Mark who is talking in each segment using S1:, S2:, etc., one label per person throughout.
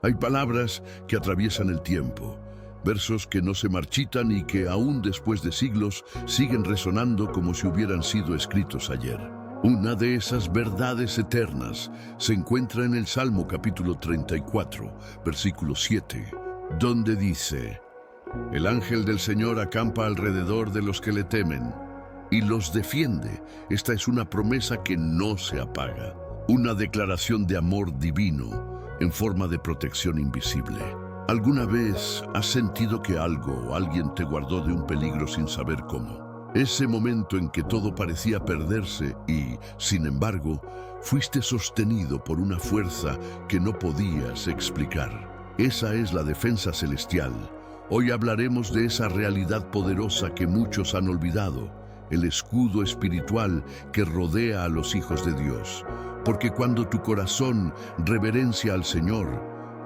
S1: Hay palabras que atraviesan el tiempo, versos que no se marchitan y que aún después de siglos siguen resonando como si hubieran sido escritos ayer. Una de esas verdades eternas se encuentra en el Salmo capítulo 34, versículo 7, donde dice: El ángel del Señor acampa alrededor de los que le temen y los defiende. Esta es una promesa que no se apaga, una declaración de amor divino en forma de protección invisible. ¿Alguna vez has sentido que algo o alguien te guardó de un peligro sin saber cómo? Ese momento en que todo parecía perderse y, sin embargo, fuiste sostenido por una fuerza que no podías explicar. Esa es la defensa celestial. Hoy hablaremos de esa realidad poderosa que muchos han olvidado, el escudo espiritual que rodea a los hijos de Dios. Porque cuando tu corazón reverencia al Señor,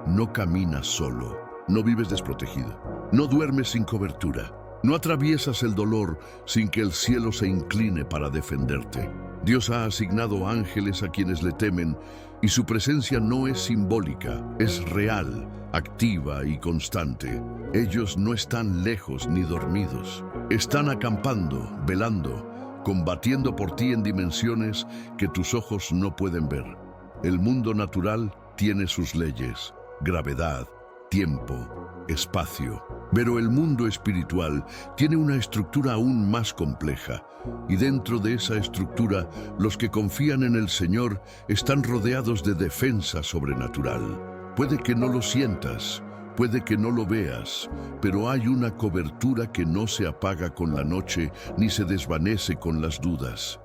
S1: no caminas solo, no vives desprotegido, no duermes sin cobertura, no atraviesas el dolor sin que el cielo se incline para defenderte. Dios ha asignado ángeles a quienes le temen y su presencia no es simbólica, es real, activa y constante. Ellos no están lejos ni dormidos, están acampando, velando, combatiendo por ti en dimensiones que tus ojos no pueden ver. El mundo natural tiene sus leyes, gravedad, tiempo, espacio, pero el mundo espiritual tiene una estructura aún más compleja, y dentro de esa estructura, los que confían en el Señor están rodeados de defensa sobrenatural. Puede que no lo sientas, puede que no lo veas, pero hay una cobertura que no se apaga con la noche ni se desvanece con las dudas.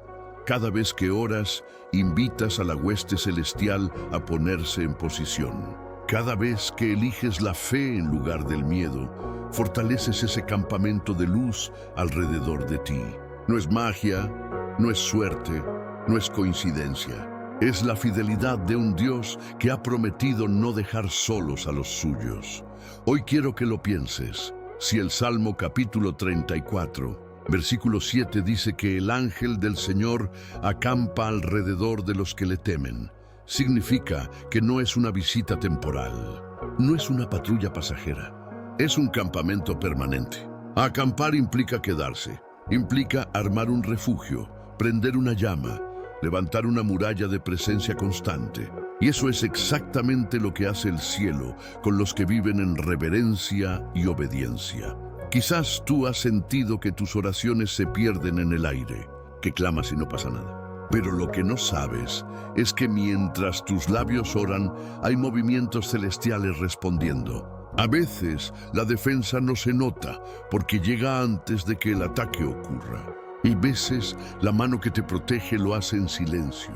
S1: Cada vez que oras, invitas a la hueste celestial a ponerse en posición. Cada vez que eliges la fe en lugar del miedo, fortaleces ese campamento de luz alrededor de ti. No es magia, no es suerte, no es coincidencia. Es la fidelidad de un Dios que ha prometido no dejar solos a los suyos. Hoy quiero que lo pienses. Si el Salmo capítulo 34, versículo 7 dice que el ángel del Señor acampa alrededor de los que le temen, significa que no es una visita temporal, no es una patrulla pasajera, es un campamento permanente. Acampar implica quedarse, implica armar un refugio, prender una llama, levantar una muralla de presencia constante. Y eso es exactamente lo que hace el cielo con los que viven en reverencia y obediencia. Quizás tú has sentido que tus oraciones se pierden en el aire, que clamas y no pasa nada. Pero lo que no sabes es que mientras tus labios oran, hay movimientos celestiales respondiendo. A veces la defensa no se nota porque llega antes de que el ataque ocurra. Y veces la mano que te protege lo hace en silencio,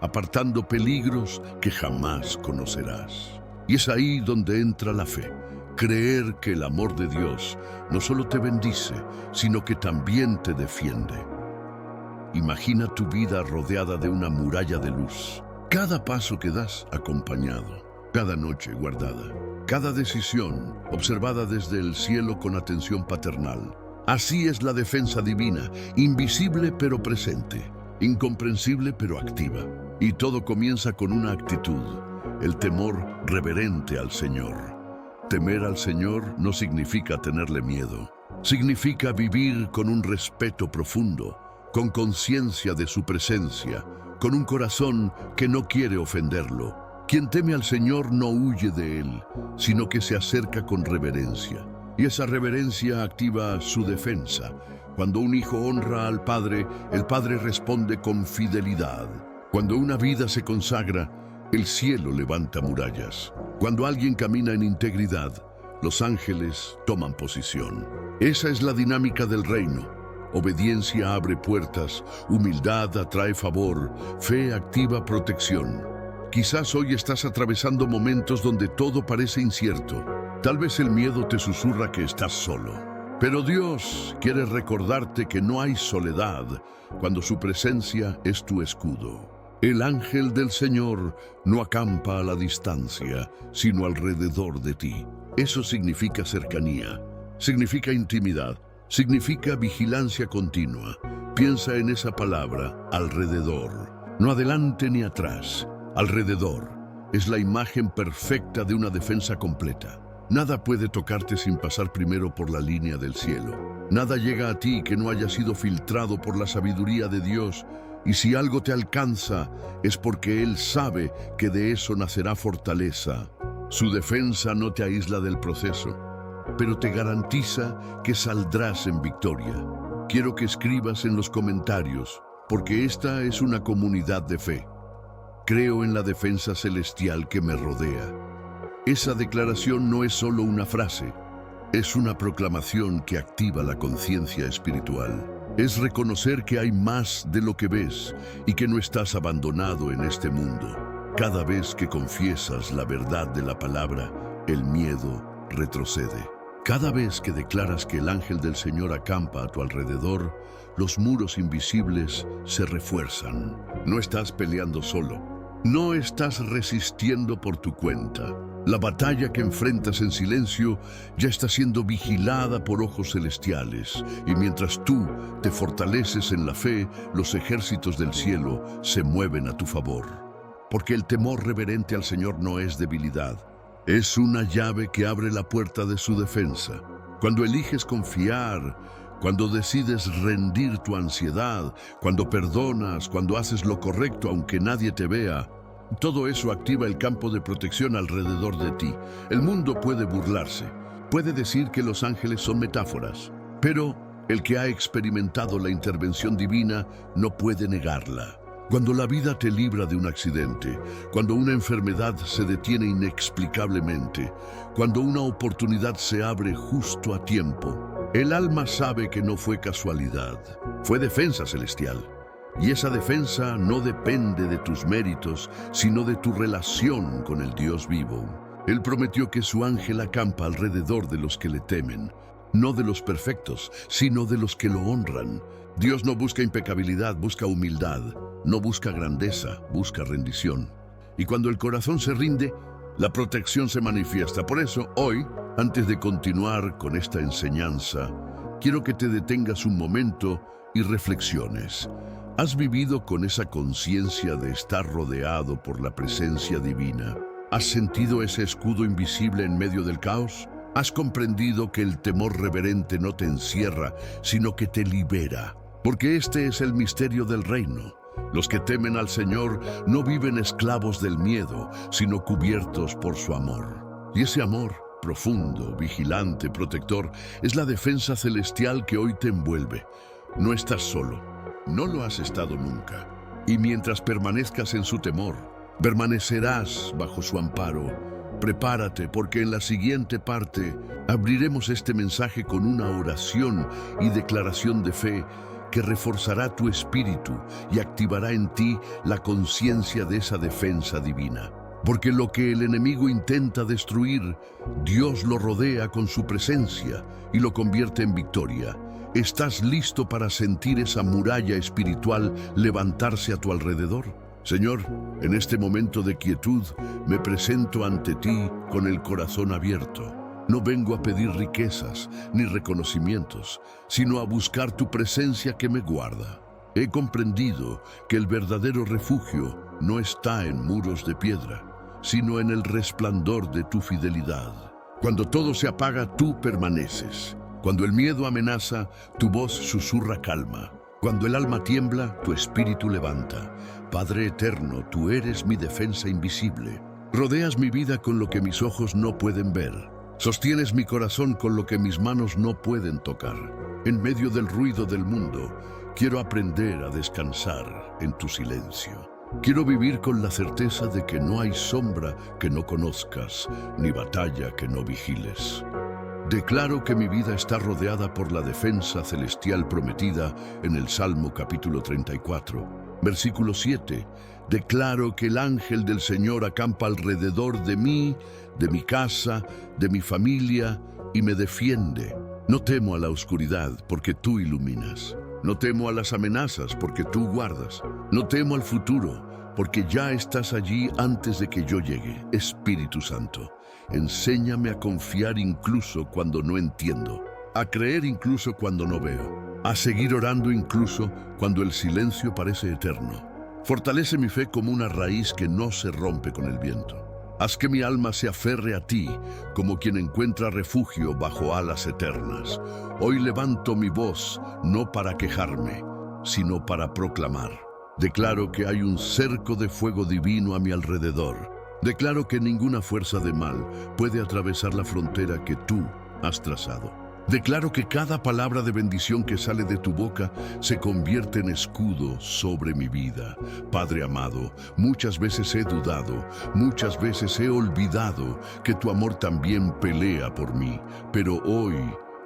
S1: apartando peligros que jamás conocerás. Y es ahí donde entra la fe. Creer que el amor de Dios no solo te bendice, sino que también te defiende. Imagina tu vida rodeada de una muralla de luz. Cada paso que das acompañado, cada noche guardada, cada decisión observada desde el cielo con atención paternal. Así es la defensa divina, invisible pero presente, incomprensible pero activa. Y todo comienza con una actitud, el temor reverente al Señor. Temer al Señor no significa tenerle miedo, significa vivir con un respeto profundo, con conciencia de su presencia, con un corazón que no quiere ofenderlo. Quien teme al Señor no huye de Él, sino que se acerca con reverencia. Y esa reverencia activa su defensa. Cuando un hijo honra al Padre, el Padre responde con fidelidad. Cuando una vida se consagra, el cielo levanta murallas. Cuando alguien camina en integridad, los ángeles toman posición. Esa es la dinámica del reino. Obediencia abre puertas, humildad atrae favor, fe activa protección. Quizás hoy estás atravesando momentos donde todo parece incierto. Tal vez el miedo te susurra que estás solo. Pero Dios quiere recordarte que no hay soledad cuando su presencia es tu escudo. El ángel del Señor no acampa a la distancia, sino alrededor de ti. Eso significa cercanía, significa intimidad, significa vigilancia continua. Piensa en esa palabra, alrededor. No adelante ni atrás, alrededor. es la imagen perfecta de una defensa completa. Nada puede tocarte sin pasar primero por la línea del cielo. Nada llega a ti que no haya sido filtrado por la sabiduría de Dios, y si algo te alcanza es porque Él sabe que de eso nacerá fortaleza. Su defensa no te aísla del proceso, pero te garantiza que saldrás en victoria. Quiero que escribas en los comentarios, porque esta es una comunidad de fe. Creo en la defensa celestial que me rodea. Esa declaración no es solo una frase, es una proclamación que activa la conciencia espiritual. Es reconocer que hay más de lo que ves y que no estás abandonado en este mundo. Cada vez que confiesas la verdad de la palabra, el miedo retrocede. Cada vez que declaras que el ángel del Señor acampa a tu alrededor, los muros invisibles se refuerzan. No estás peleando solo. No estás resistiendo por tu cuenta. La batalla que enfrentas en silencio ya está siendo vigilada por ojos celestiales, y mientras tú te fortaleces en la fe, los ejércitos del cielo se mueven a tu favor. Porque el temor reverente al Señor no es debilidad, es una llave que abre la puerta de su defensa. Cuando eliges confiar, cuando decides rendir tu ansiedad, cuando perdonas, cuando haces lo correcto aunque nadie te vea, todo eso activa el campo de protección alrededor de ti. El mundo puede burlarse, puede decir que los ángeles son metáforas, pero el que ha experimentado la intervención divina no puede negarla. Cuando la vida te libra de un accidente, cuando una enfermedad se detiene inexplicablemente, cuando una oportunidad se abre justo a tiempo, el alma sabe que no fue casualidad, fue defensa celestial. Y esa defensa no depende de tus méritos, sino de tu relación con el Dios vivo. Él prometió que su ángel acampa alrededor de los que le temen, no de los perfectos, sino de los que lo honran. Dios no busca impecabilidad, busca humildad. No busca grandeza, busca rendición. Y cuando el corazón se rinde, la protección se manifiesta. Por eso, hoy, antes de continuar con esta enseñanza, quiero que te detengas un momento y reflexiones. ¿Has vivido con esa conciencia de estar rodeado por la presencia divina? ¿Has sentido ese escudo invisible en medio del caos? ¿Has comprendido que el temor reverente no te encierra, sino que te libera? Porque este es el misterio del reino. Los que temen al Señor no viven esclavos del miedo, sino cubiertos por su amor. Y ese amor, profundo, vigilante, protector, es la defensa celestial que hoy te envuelve. No estás solo. No lo has estado nunca. Y mientras permanezcas en su temor, permanecerás bajo su amparo. Prepárate, porque en la siguiente parte abriremos este mensaje con una oración y declaración de fe que reforzará tu espíritu y activará en ti la conciencia de esa defensa divina. Porque lo que el enemigo intenta destruir, Dios lo rodea con su presencia y lo convierte en victoria. ¿Estás listo para sentir esa muralla espiritual levantarse a tu alrededor? Señor, en este momento de quietud, me presento ante ti con el corazón abierto. No vengo a pedir riquezas ni reconocimientos, sino a buscar tu presencia que me guarda. He comprendido que el verdadero refugio no está en muros de piedra, sino en el resplandor de tu fidelidad. Cuando todo se apaga, tú permaneces. Cuando el miedo amenaza, tu voz susurra calma. Cuando el alma tiembla, tu espíritu levanta. Padre eterno, tú eres mi defensa invisible. Rodeas mi vida con lo que mis ojos no pueden ver. Sostienes mi corazón con lo que mis manos no pueden tocar. En medio del ruido del mundo, quiero aprender a descansar en tu silencio. Quiero vivir con la certeza de que no hay sombra que no conozcas, ni batalla que no vigiles. Declaro que mi vida está rodeada por la defensa celestial prometida en el Salmo capítulo 34, versículo 7. Declaro que el ángel del Señor acampa alrededor de mí, de mi casa, de mi familia, y me defiende. No temo a la oscuridad, porque tú iluminas. No temo a las amenazas, porque tú guardas. No temo al futuro, porque ya estás allí antes de que yo llegue. Espíritu Santo, enséñame a confiar incluso cuando no entiendo, a creer incluso cuando no veo, a seguir orando incluso cuando el silencio parece eterno. Fortalece mi fe como una raíz que no se rompe con el viento. Haz que mi alma se aferre a ti, como quien encuentra refugio bajo alas eternas. Hoy levanto mi voz, no para quejarme, sino para proclamar. Declaro que hay un cerco de fuego divino a mi alrededor. Declaro que ninguna fuerza de mal puede atravesar la frontera que tú has trazado. Declaro que cada palabra de bendición que sale de tu boca se convierte en escudo sobre mi vida. Padre amado, muchas veces he dudado, muchas veces he olvidado que tu amor también pelea por mí, pero hoy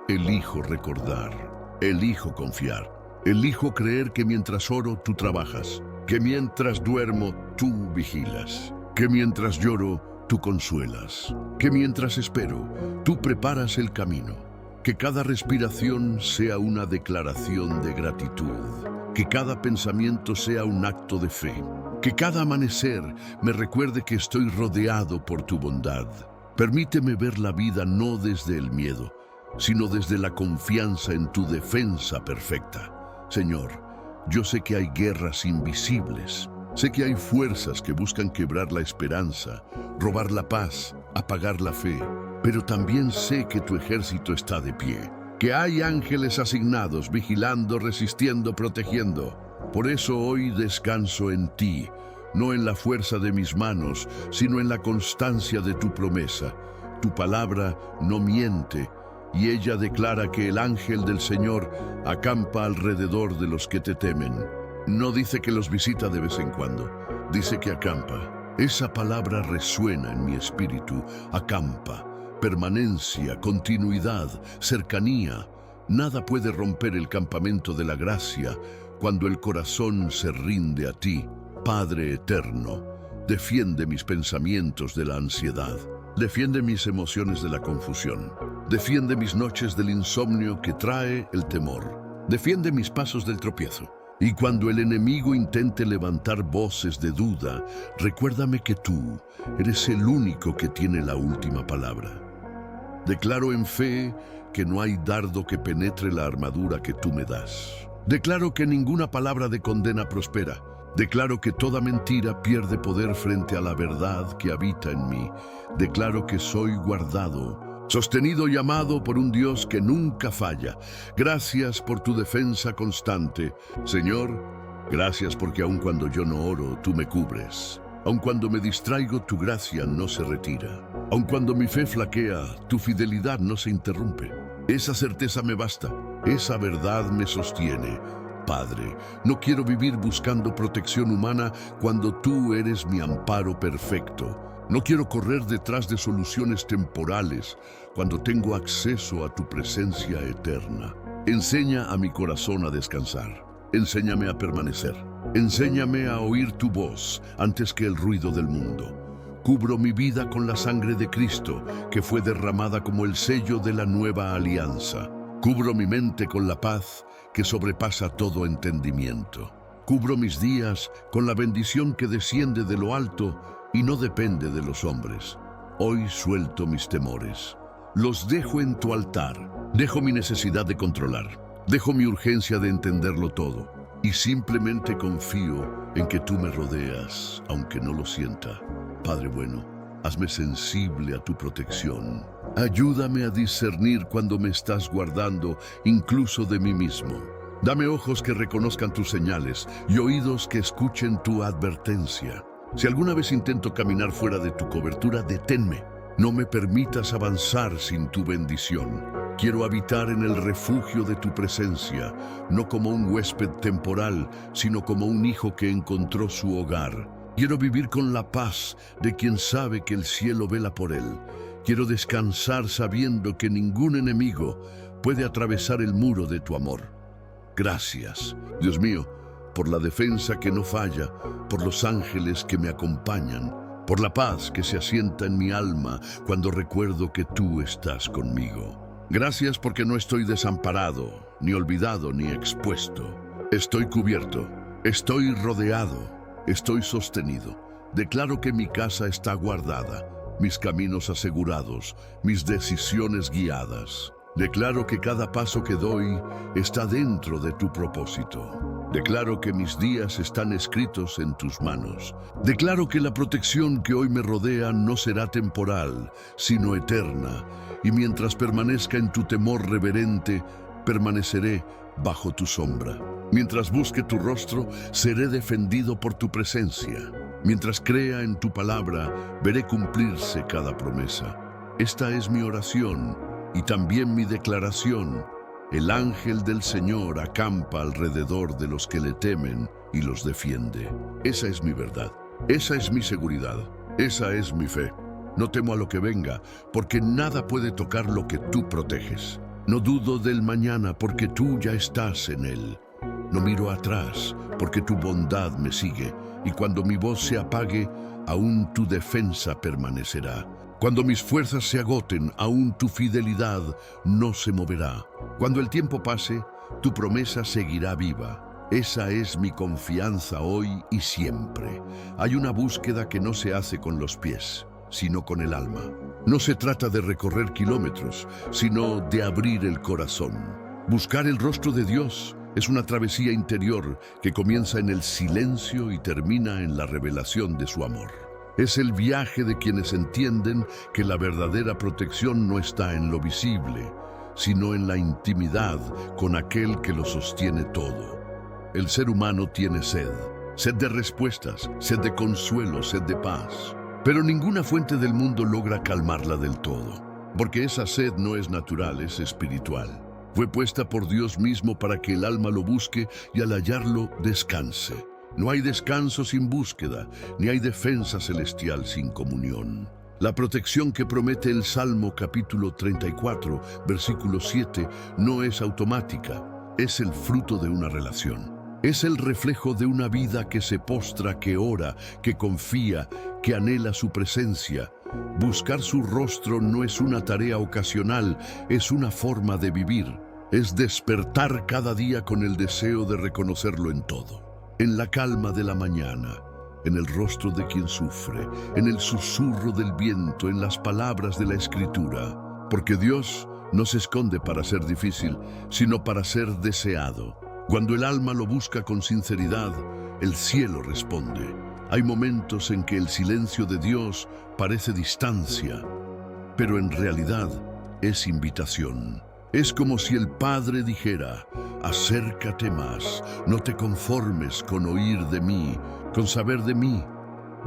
S1: elijo recordar, elijo confiar, elijo creer que mientras oro tú trabajas, que mientras duermo tú vigilas, que mientras lloro tú consuelas, que mientras espero tú preparas el camino. Que cada respiración sea una declaración de gratitud, que cada pensamiento sea un acto de fe, que cada amanecer me recuerde que estoy rodeado por tu bondad. Permíteme ver la vida no desde el miedo, sino desde la confianza en tu defensa perfecta. Señor, yo sé que hay guerras invisibles, sé que hay fuerzas que buscan quebrar la esperanza, robar la paz, apagar la fe. Pero también sé que tu ejército está de pie, que hay ángeles asignados, vigilando, resistiendo, protegiendo. Por eso hoy descanso en ti, no en la fuerza de mis manos, sino en la constancia de tu promesa. Tu palabra no miente, y ella declara que el ángel del Señor acampa alrededor de los que te temen. No dice que los visita de vez en cuando, dice que acampa. Esa palabra resuena en mi espíritu, acampa. Permanencia, continuidad, cercanía. Nada puede romper el campamento de la gracia cuando el corazón se rinde a ti. Padre eterno, defiende mis pensamientos de la ansiedad, defiende mis emociones de la confusión, defiende mis noches del insomnio que trae el temor, defiende mis pasos del tropiezo. Y cuando el enemigo intente levantar voces de duda, recuérdame que tú eres el único que tiene la última palabra. Declaro en fe que no hay dardo que penetre la armadura que tú me das. Declaro que ninguna palabra de condena prospera. Declaro que toda mentira pierde poder frente a la verdad que habita en mí. Declaro que soy guardado, sostenido y amado por un Dios que nunca falla. Gracias por tu defensa constante. Señor, gracias porque aun cuando yo no oro, tú me cubres. Aun cuando me distraigo, tu gracia no se retira. Aun cuando mi fe flaquea, tu fidelidad no se interrumpe. Esa certeza me basta, esa verdad me sostiene. Padre, no quiero vivir buscando protección humana cuando tú eres mi amparo perfecto. No quiero correr detrás de soluciones temporales cuando tengo acceso a tu presencia eterna. Enseña a mi corazón a descansar. Enséñame a permanecer. Enséñame a oír tu voz antes que el ruido del mundo. Cubro mi vida con la sangre de Cristo, que fue derramada como el sello de la nueva alianza. Cubro mi mente con la paz que sobrepasa todo entendimiento. Cubro mis días con la bendición que desciende de lo alto y no depende de los hombres. Hoy suelto mis temores. Los dejo en tu altar. Dejo mi necesidad de controlar. Dejo mi urgencia de entenderlo todo. Y simplemente confío en que tú me rodeas, aunque no lo sienta. Padre bueno, hazme sensible a tu protección. Ayúdame a discernir cuando me estás guardando, incluso de mí mismo. Dame ojos que reconozcan tus señales y oídos que escuchen tu advertencia. Si alguna vez intento caminar fuera de tu cobertura, deténme. No me permitas avanzar sin tu bendición. Quiero habitar en el refugio de tu presencia, no como un huésped temporal, sino como un hijo que encontró su hogar. Quiero vivir con la paz de quien sabe que el cielo vela por él. Quiero descansar sabiendo que ningún enemigo puede atravesar el muro de tu amor. Gracias, Dios mío, por la defensa que no falla, por los ángeles que me acompañan, por la paz que se asienta en mi alma cuando recuerdo que tú estás conmigo. Gracias porque no estoy desamparado, ni olvidado, ni expuesto. Estoy cubierto, estoy rodeado, estoy sostenido. Declaro que mi casa está guardada, mis caminos asegurados, mis decisiones guiadas. Declaro que cada paso que doy está dentro de tu propósito. Declaro que mis días están escritos en tus manos. Declaro que la protección que hoy me rodea no será temporal, sino eterna. Y mientras permanezca en tu temor reverente, permaneceré bajo tu sombra. Mientras busque tu rostro, seré defendido por tu presencia. Mientras crea en tu palabra, veré cumplirse cada promesa. Esta es mi oración y también mi declaración. El ángel del Señor acampa alrededor de los que le temen y los defiende. Esa es mi verdad, esa es mi seguridad, esa es mi fe. No temo a lo que venga, porque nada puede tocar lo que tú proteges. No dudo del mañana, porque tú ya estás en él. No miro atrás, porque tu bondad me sigue, y cuando mi voz se apague, aún tu defensa permanecerá. Cuando mis fuerzas se agoten, aún tu fidelidad no se moverá. Cuando el tiempo pase, tu promesa seguirá viva. Esa es mi confianza hoy y siempre. Hay una búsqueda que no se hace con los pies, sino con el alma. No se trata de recorrer kilómetros, sino de abrir el corazón. Buscar el rostro de Dios es una travesía interior que comienza en el silencio y termina en la revelación de su amor. Es el viaje de quienes entienden que la verdadera protección no está en lo visible, sino en la intimidad con aquel que lo sostiene todo. El ser humano tiene sed de respuestas, sed de consuelo, sed de paz. Pero ninguna fuente del mundo logra calmarla del todo, porque esa sed no es natural, es espiritual. Fue puesta por Dios mismo para que el alma lo busque y al hallarlo descanse. No hay descanso sin búsqueda, ni hay defensa celestial sin comunión. La protección que promete el Salmo capítulo 34, versículo 7, no es automática, es el fruto de una relación. Es el reflejo de una vida que se postra, que ora, que confía, que anhela su presencia. Buscar su rostro no es una tarea ocasional, es una forma de vivir. Es despertar cada día con el deseo de reconocerlo en todo. En la calma de la mañana, en el rostro de quien sufre, en el susurro del viento, en las palabras de la Escritura. Porque Dios no se esconde para ser difícil, sino para ser deseado. Cuando el alma lo busca con sinceridad, el cielo responde. Hay momentos en que el silencio de Dios parece distancia, pero en realidad es invitación. Es como si el Padre dijera: acércate más, no te conformes con oír de mí, con saber de mí.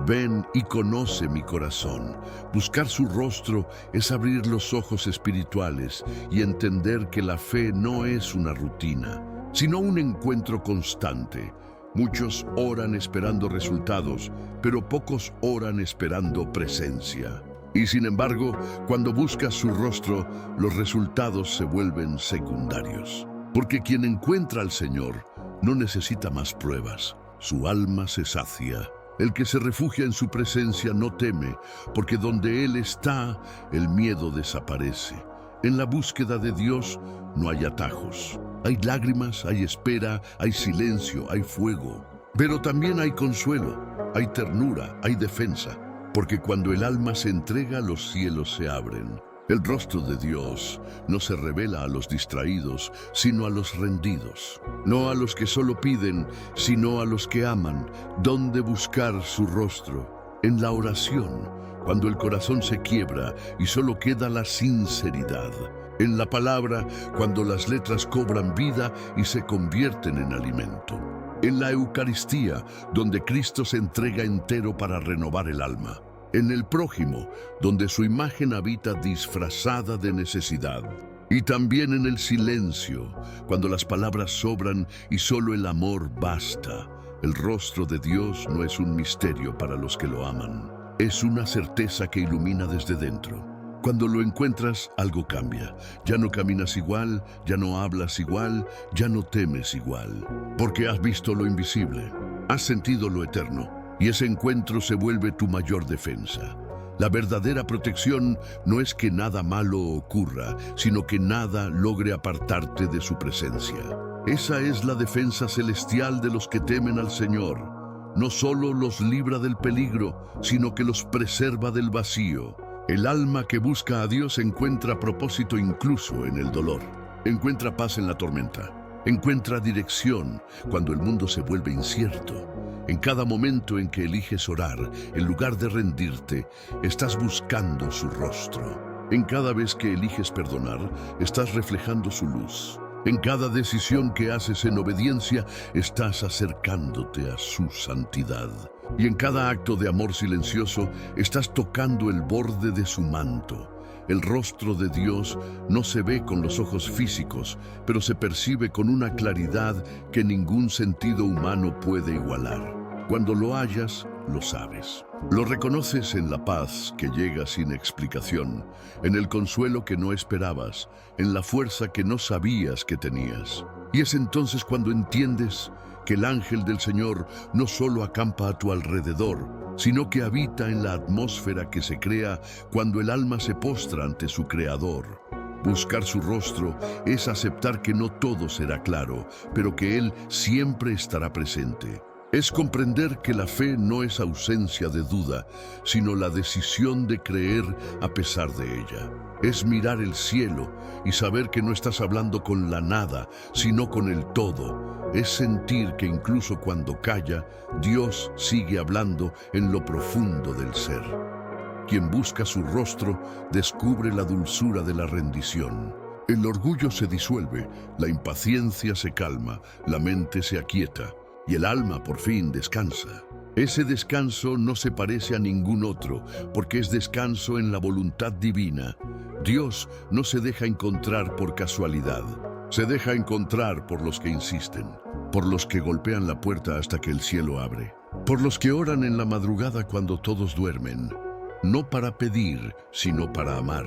S1: Ven y conoce mi corazón. Buscar su rostro es abrir los ojos espirituales y entender que la fe no es una rutina, sino un encuentro constante. Muchos oran esperando resultados, pero pocos oran esperando presencia. Y sin embargo, cuando buscas su rostro, los resultados se vuelven secundarios. Porque quien encuentra al Señor no necesita más pruebas. Su alma se sacia. El que se refugia en su presencia no teme, porque donde Él está, el miedo desaparece. En la búsqueda de Dios no hay atajos. Hay lágrimas, hay espera, hay silencio, hay fuego. Pero también hay consuelo, hay ternura, hay defensa. Porque cuando el alma se entrega, los cielos se abren. El rostro de Dios no se revela a los distraídos, sino a los rendidos. No a los que solo piden, sino a los que aman. ¿Dónde buscar su rostro? En la oración, cuando el corazón se quiebra y solo queda la sinceridad. En la palabra, cuando las letras cobran vida y se convierten en alimento. En la Eucaristía, donde Cristo se entrega entero para renovar el alma. En el prójimo, donde su imagen habita disfrazada de necesidad. Y también en el silencio, cuando las palabras sobran y solo el amor basta. El rostro de Dios no es un misterio para los que lo aman. Es una certeza que ilumina desde dentro. Cuando lo encuentras, algo cambia. Ya no caminas igual, ya no hablas igual, ya no temes igual. Porque has visto lo invisible, has sentido lo eterno, y ese encuentro se vuelve tu mayor defensa. La verdadera protección no es que nada malo ocurra, sino que nada logre apartarte de su presencia. Esa es la defensa celestial de los que temen al Señor. No solo los libra del peligro, sino que los preserva del vacío. El alma que busca a Dios encuentra propósito incluso en el dolor. Encuentra paz en la tormenta. Encuentra dirección cuando el mundo se vuelve incierto. En cada momento en que eliges orar, en lugar de rendirte, estás buscando su rostro. En cada vez que eliges perdonar, estás reflejando su luz. En cada decisión que haces en obediencia, estás acercándote a su santidad. Y en cada acto de amor silencioso, estás tocando el borde de su manto. El rostro de Dios no se ve con los ojos físicos, pero se percibe con una claridad que ningún sentido humano puede igualar. Cuando lo hallas, lo sabes. Lo reconoces en la paz que llega sin explicación, en el consuelo que no esperabas, en la fuerza que no sabías que tenías. Y es entonces cuando entiendes que el ángel del Señor no solo acampa a tu alrededor, sino que habita en la atmósfera que se crea cuando el alma se postra ante su Creador. Buscar su rostro es aceptar que no todo será claro, pero que Él siempre estará presente. Es comprender que la fe no es ausencia de duda, sino la decisión de creer a pesar de ella. Es mirar el cielo y saber que no estás hablando con la nada, sino con el todo. Es sentir que incluso cuando calla, Dios sigue hablando en lo profundo del ser. Quien busca su rostro descubre la dulzura de la rendición. El orgullo se disuelve, la impaciencia se calma, la mente se aquieta y el alma por fin descansa. Ese descanso no se parece a ningún otro, porque es descanso en la voluntad divina. Dios no se deja encontrar por casualidad. Se deja encontrar por los que insisten, por los que golpean la puerta hasta que el cielo abre, por los que oran en la madrugada cuando todos duermen, no para pedir, sino para amar.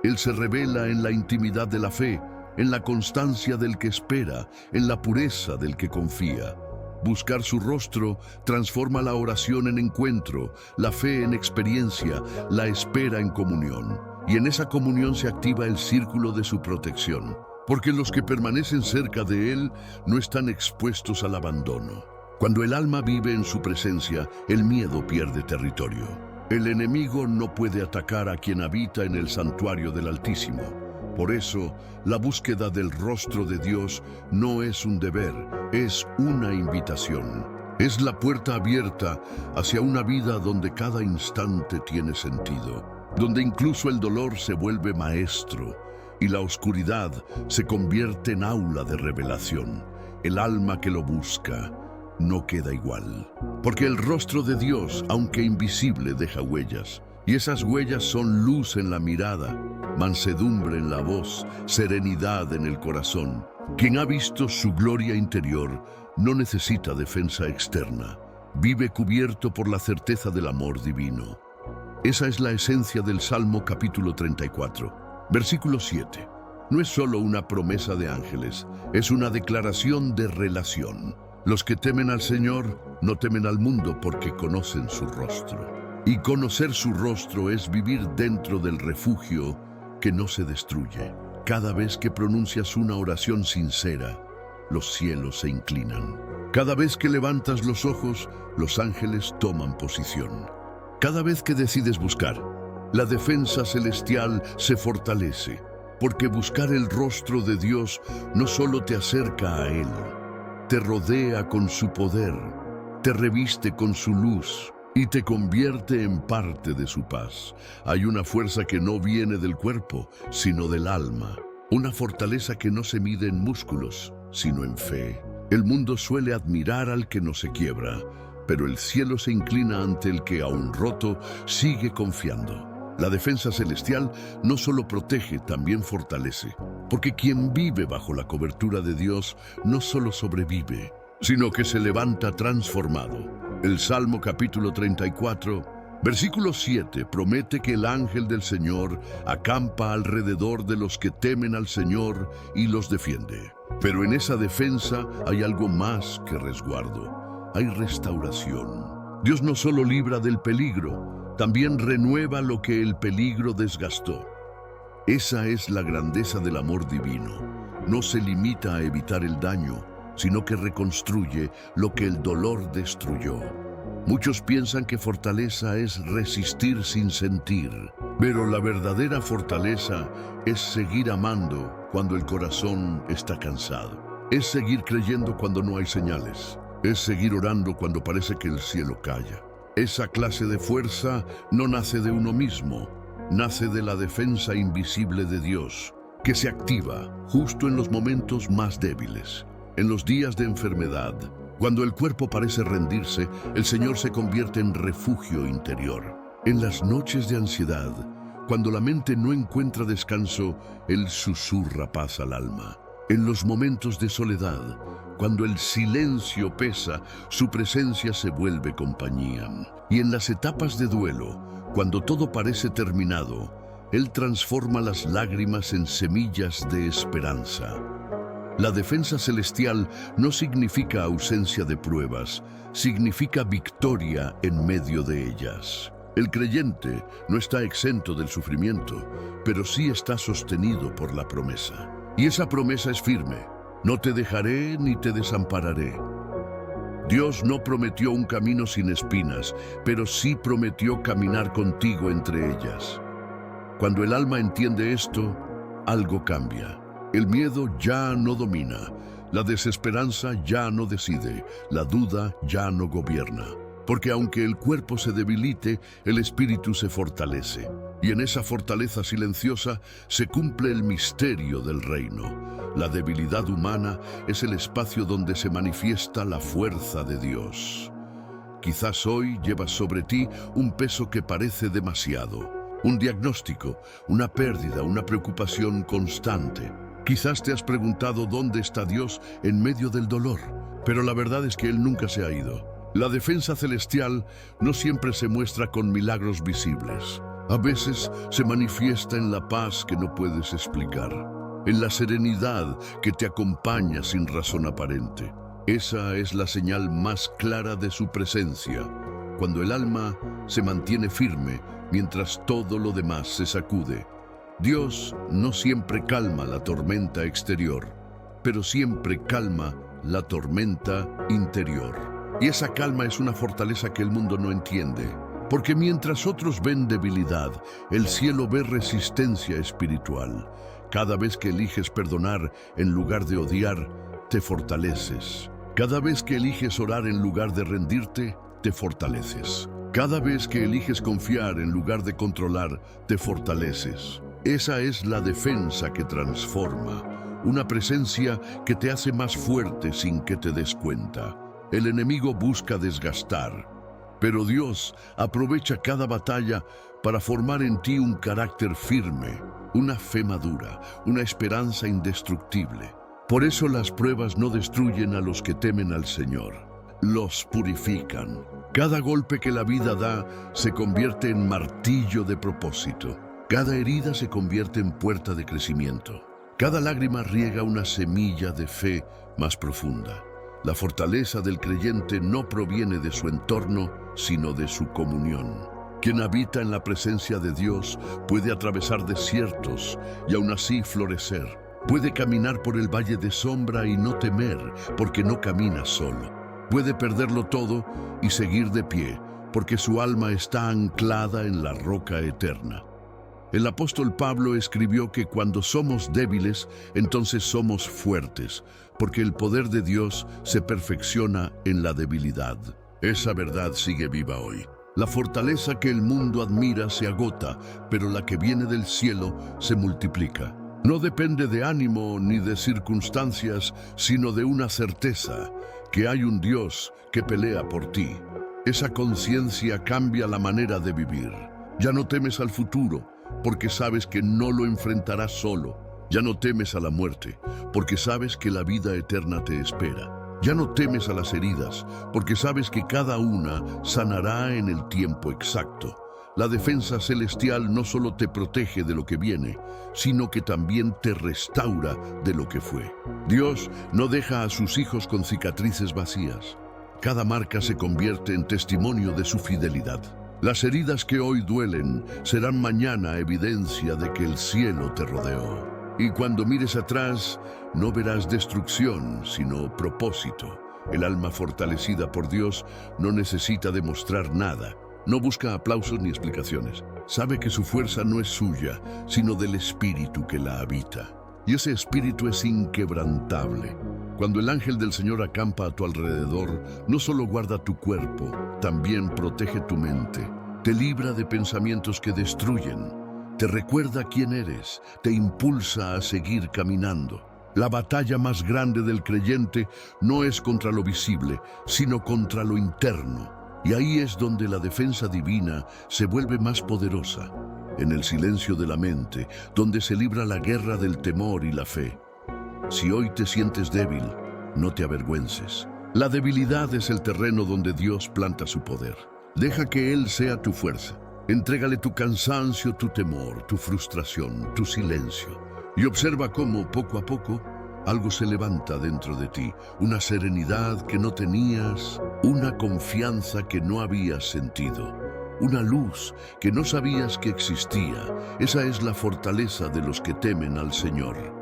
S1: Él se revela en la intimidad de la fe, en la constancia del que espera, en la pureza del que confía. Buscar su rostro transforma la oración en encuentro, la fe en experiencia, la espera en comunión. Y en esa comunión se activa el círculo de su protección, porque los que permanecen cerca de Él no están expuestos al abandono. Cuando el alma vive en su presencia, el miedo pierde territorio. El enemigo no puede atacar a quien habita en el santuario del Altísimo. Por eso, la búsqueda del rostro de Dios no es un deber, es una invitación. Es la puerta abierta hacia una vida donde cada instante tiene sentido, donde incluso el dolor se vuelve maestro y la oscuridad se convierte en aula de revelación. El alma que lo busca no queda igual, porque el rostro de Dios, aunque invisible, deja huellas. Y esas huellas son luz en la mirada, mansedumbre en la voz, serenidad en el corazón. Quien ha visto su gloria interior no necesita defensa externa. Vive cubierto por la certeza del amor divino. Esa es la esencia del Salmo capítulo 34, versículo 7. No es solo una promesa de ángeles, es una declaración de relación. Los que temen al Señor no temen al mundo porque conocen su rostro. Y conocer su rostro es vivir dentro del refugio que no se destruye. Cada vez que pronuncias una oración sincera, los cielos se inclinan. Cada vez que levantas los ojos, los ángeles toman posición. Cada vez que decides buscar, la defensa celestial se fortalece, porque buscar el rostro de Dios no solo te acerca a Él, te rodea con su poder, te reviste con su luz y te convierte en parte de su paz. Hay una fuerza que no viene del cuerpo, sino del alma. Una fortaleza que no se mide en músculos, sino en fe. El mundo suele admirar al que no se quiebra, pero el cielo se inclina ante el que, aún roto, sigue confiando. La defensa celestial no solo protege, también fortalece, porque quien vive bajo la cobertura de Dios no solo sobrevive, sino que se levanta transformado. El Salmo capítulo 34, versículo 7 promete que el ángel del Señor acampa alrededor de los que temen al Señor y los defiende. Pero en esa defensa hay algo más que resguardo. Hay restauración. Dios no solo libra del peligro, también renueva lo que el peligro desgastó. Esa es la grandeza del amor divino. No se limita a evitar el daño, sino que reconstruye lo que el dolor destruyó. Muchos piensan que fortaleza es resistir sin sentir, pero la verdadera fortaleza es seguir amando cuando el corazón está cansado. Es seguir creyendo cuando no hay señales. Es seguir orando cuando parece que el cielo calla. Esa clase de fuerza no nace de uno mismo, nace de la defensa invisible de Dios, que se activa justo en los momentos más débiles. En los días de enfermedad, cuando el cuerpo parece rendirse, el Señor se convierte en refugio interior. En las noches de ansiedad, cuando la mente no encuentra descanso, Él susurra paz al alma. En los momentos de soledad, cuando el silencio pesa, su presencia se vuelve compañía. Y en las etapas de duelo, cuando todo parece terminado, Él transforma las lágrimas en semillas de esperanza. La defensa celestial no significa ausencia de pruebas, significa victoria en medio de ellas. El creyente no está exento del sufrimiento, pero sí está sostenido por la promesa. Y esa promesa es firme: no te dejaré ni te desampararé. Dios no prometió un camino sin espinas, pero sí prometió caminar contigo entre ellas. Cuando el alma entiende esto, algo cambia. El miedo ya no domina, la desesperanza ya no decide, la duda ya no gobierna. Porque aunque el cuerpo se debilite, el espíritu se fortalece. Y en esa fortaleza silenciosa se cumple el misterio del reino. La debilidad humana es el espacio donde se manifiesta la fuerza de Dios. Quizás hoy llevas sobre ti un peso que parece demasiado. Un diagnóstico, una pérdida, una preocupación constante. Quizás te has preguntado dónde está Dios en medio del dolor, pero la verdad es que Él nunca se ha ido. La defensa celestial no siempre se muestra con milagros visibles. A veces se manifiesta en la paz que no puedes explicar, en la serenidad que te acompaña sin razón aparente. Esa es la señal más clara de su presencia, cuando el alma se mantiene firme mientras todo lo demás se sacude. Dios no siempre calma la tormenta exterior, pero siempre calma la tormenta interior. Y esa calma es una fortaleza que el mundo no entiende, porque mientras otros ven debilidad, el cielo ve resistencia espiritual. Cada vez que eliges perdonar en lugar de odiar, te fortaleces. Cada vez que eliges orar en lugar de rendirte, te fortaleces. Cada vez que eliges confiar en lugar de controlar, te fortaleces. Esa es la defensa que transforma, una presencia que te hace más fuerte sin que te des cuenta. El enemigo busca desgastar, pero Dios aprovecha cada batalla para formar en ti un carácter firme, una fe madura, una esperanza indestructible. Por eso las pruebas no destruyen a los que temen al Señor, los purifican. Cada golpe que la vida da se convierte en martillo de propósito. Cada herida se convierte en puerta de crecimiento. Cada lágrima riega una semilla de fe más profunda. La fortaleza del creyente no proviene de su entorno, sino de su comunión. Quien habita en la presencia de Dios puede atravesar desiertos y aún así florecer. Puede caminar por el valle de sombra y no temer, porque no camina solo. Puede perderlo todo y seguir de pie, porque su alma está anclada en la roca eterna. El apóstol Pablo escribió que cuando somos débiles, entonces somos fuertes, porque el poder de Dios se perfecciona en la debilidad. Esa verdad sigue viva hoy. La fortaleza que el mundo admira se agota, pero la que viene del cielo se multiplica. No depende de ánimo ni de circunstancias, sino de una certeza, que hay un Dios que pelea por ti. Esa conciencia cambia la manera de vivir. Ya no temes al futuro, porque sabes que no lo enfrentarás solo. Ya no temes a la muerte, porque sabes que la vida eterna te espera. Ya no temes a las heridas, porque sabes que cada una sanará en el tiempo exacto. La defensa celestial no solo te protege de lo que viene, sino que también te restaura de lo que fue. Dios no deja a sus hijos con cicatrices vacías. Cada marca se convierte en testimonio de su fidelidad. Las heridas que hoy duelen serán mañana evidencia de que el cielo te rodeó. Y cuando mires atrás, no verás destrucción, sino propósito. El alma fortalecida por Dios no necesita demostrar nada. No busca aplausos ni explicaciones. Sabe que su fuerza no es suya, sino del Espíritu que la habita. Y ese Espíritu es inquebrantable. Cuando el ángel del Señor acampa a tu alrededor, no solo guarda tu cuerpo, también protege tu mente. Te libra de pensamientos que destruyen. Te recuerda quién eres, te impulsa a seguir caminando. La batalla más grande del creyente no es contra lo visible, sino contra lo interno. Y ahí es donde la defensa divina se vuelve más poderosa, en el silencio de la mente, donde se libra la guerra del temor y la fe. Si hoy te sientes débil, no te avergüences. La debilidad es el terreno donde Dios planta su poder. Deja que Él sea tu fuerza. Entrégale tu cansancio, tu temor, tu frustración, tu silencio. Y observa cómo, poco a poco, algo se levanta dentro de ti. Una serenidad que no tenías, una confianza que no habías sentido, una luz que no sabías que existía. Esa es la fortaleza de los que temen al Señor.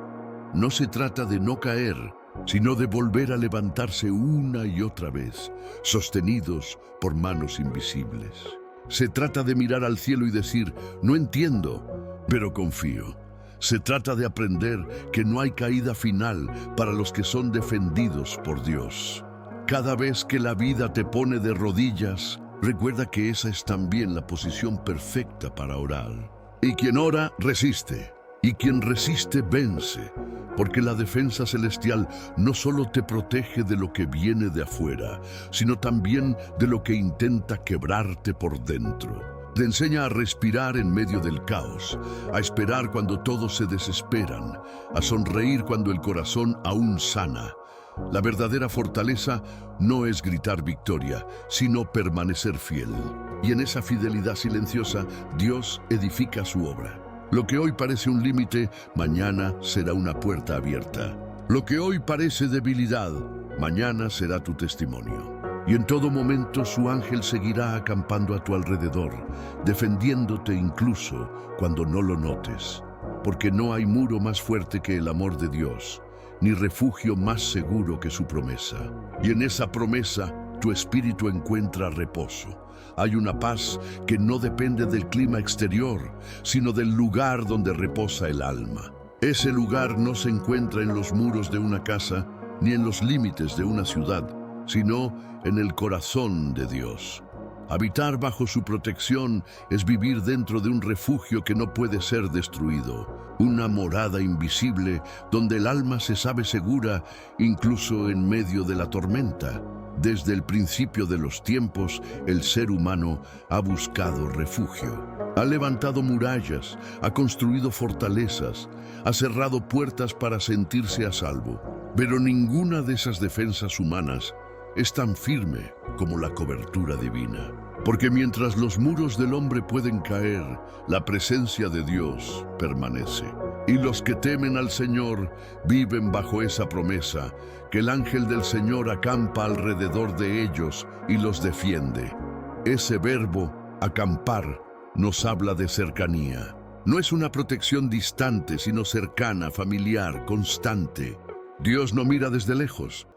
S1: No se trata de no caer, sino de volver a levantarse una y otra vez, sostenidos por manos invisibles. Se trata de mirar al cielo y decir, no entiendo, pero confío. Se trata de aprender que no hay caída final para los que son defendidos por Dios. Cada vez que la vida te pone de rodillas, recuerda que esa es también la posición perfecta para orar. Y quien ora, resiste. Y quien resiste, vence. Porque la defensa celestial no solo te protege de lo que viene de afuera, sino también de lo que intenta quebrarte por dentro. Te enseña a respirar en medio del caos, a esperar cuando todos se desesperan, a sonreír cuando el corazón aún sana. La verdadera fortaleza no es gritar victoria, sino permanecer fiel. Y en esa fidelidad silenciosa, Dios edifica su obra. Lo que hoy parece un límite, mañana será una puerta abierta. Lo que hoy parece debilidad, mañana será tu testimonio. Y en todo momento su ángel seguirá acampando a tu alrededor, defendiéndote incluso cuando no lo notes. Porque no hay muro más fuerte que el amor de Dios, ni refugio más seguro que su promesa. Y en esa promesa tu espíritu encuentra reposo. Hay una paz que no depende del clima exterior, sino del lugar donde reposa el alma. Ese lugar no se encuentra en los muros de una casa, ni en los límites de una ciudad, sino en el corazón de Dios. Habitar bajo su protección es vivir dentro de un refugio que no puede ser destruido, una morada invisible donde el alma se sabe segura incluso en medio de la tormenta. Desde el principio de los tiempos, el ser humano ha buscado refugio. Ha levantado murallas, ha construido fortalezas, ha cerrado puertas para sentirse a salvo. Pero ninguna de esas defensas humanas es tan firme como la cobertura divina. Porque mientras los muros del hombre pueden caer, la presencia de Dios permanece. Y los que temen al Señor viven bajo esa promesa, que el ángel del Señor acampa alrededor de ellos y los defiende. Ese verbo, acampar, nos habla de cercanía. No es una protección distante, sino cercana, familiar, constante. Dios no mira desde lejos,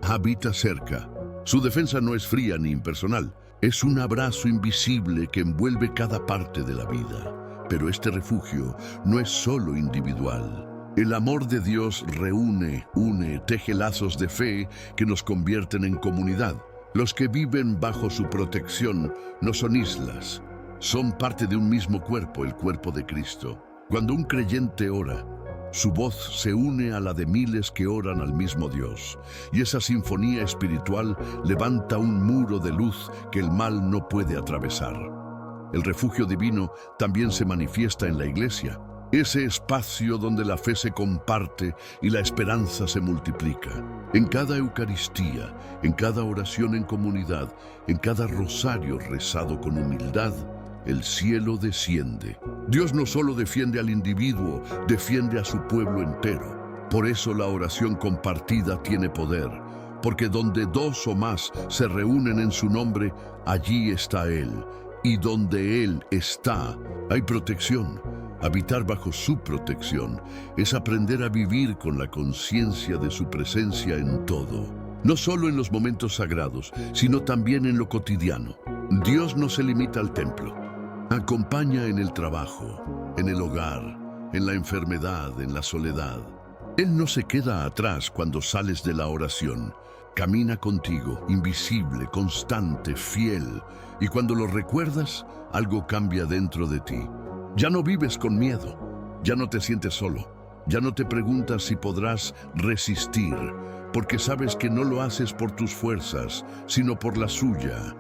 S1: habita cerca. Su defensa no es fría ni impersonal, es un abrazo invisible que envuelve cada parte de la vida. Pero este refugio no es solo individual. El amor de Dios reúne, une, teje lazos de fe que nos convierten en comunidad. Los que viven bajo su protección no son islas, son parte de un mismo cuerpo, el cuerpo de Cristo. Cuando un creyente ora, su voz se une a la de miles que oran al mismo Dios, y esa sinfonía espiritual levanta un muro de luz que el mal no puede atravesar. El refugio divino también se manifiesta en la iglesia, ese espacio donde la fe se comparte y la esperanza se multiplica. En cada Eucaristía, en cada oración en comunidad, en cada rosario rezado con humildad, el cielo desciende. Dios no solo defiende al individuo, defiende a su pueblo entero. Por eso la oración compartida tiene poder, porque donde dos o más se reúnen en su nombre, allí está Él. Y donde Él está, hay protección. Habitar bajo su protección es aprender a vivir con la conciencia de su presencia en todo. No solo en los momentos sagrados, sino también en lo cotidiano. Dios no se limita al templo. Acompaña en el trabajo, en el hogar, en la enfermedad, en la soledad. Él no se queda atrás cuando sales de la oración. Camina contigo, invisible, constante, fiel. Y cuando lo recuerdas, algo cambia dentro de ti. Ya no vives con miedo, ya no te sientes solo, ya no te preguntas si podrás resistir, porque sabes que no lo haces por tus fuerzas, sino por la suya.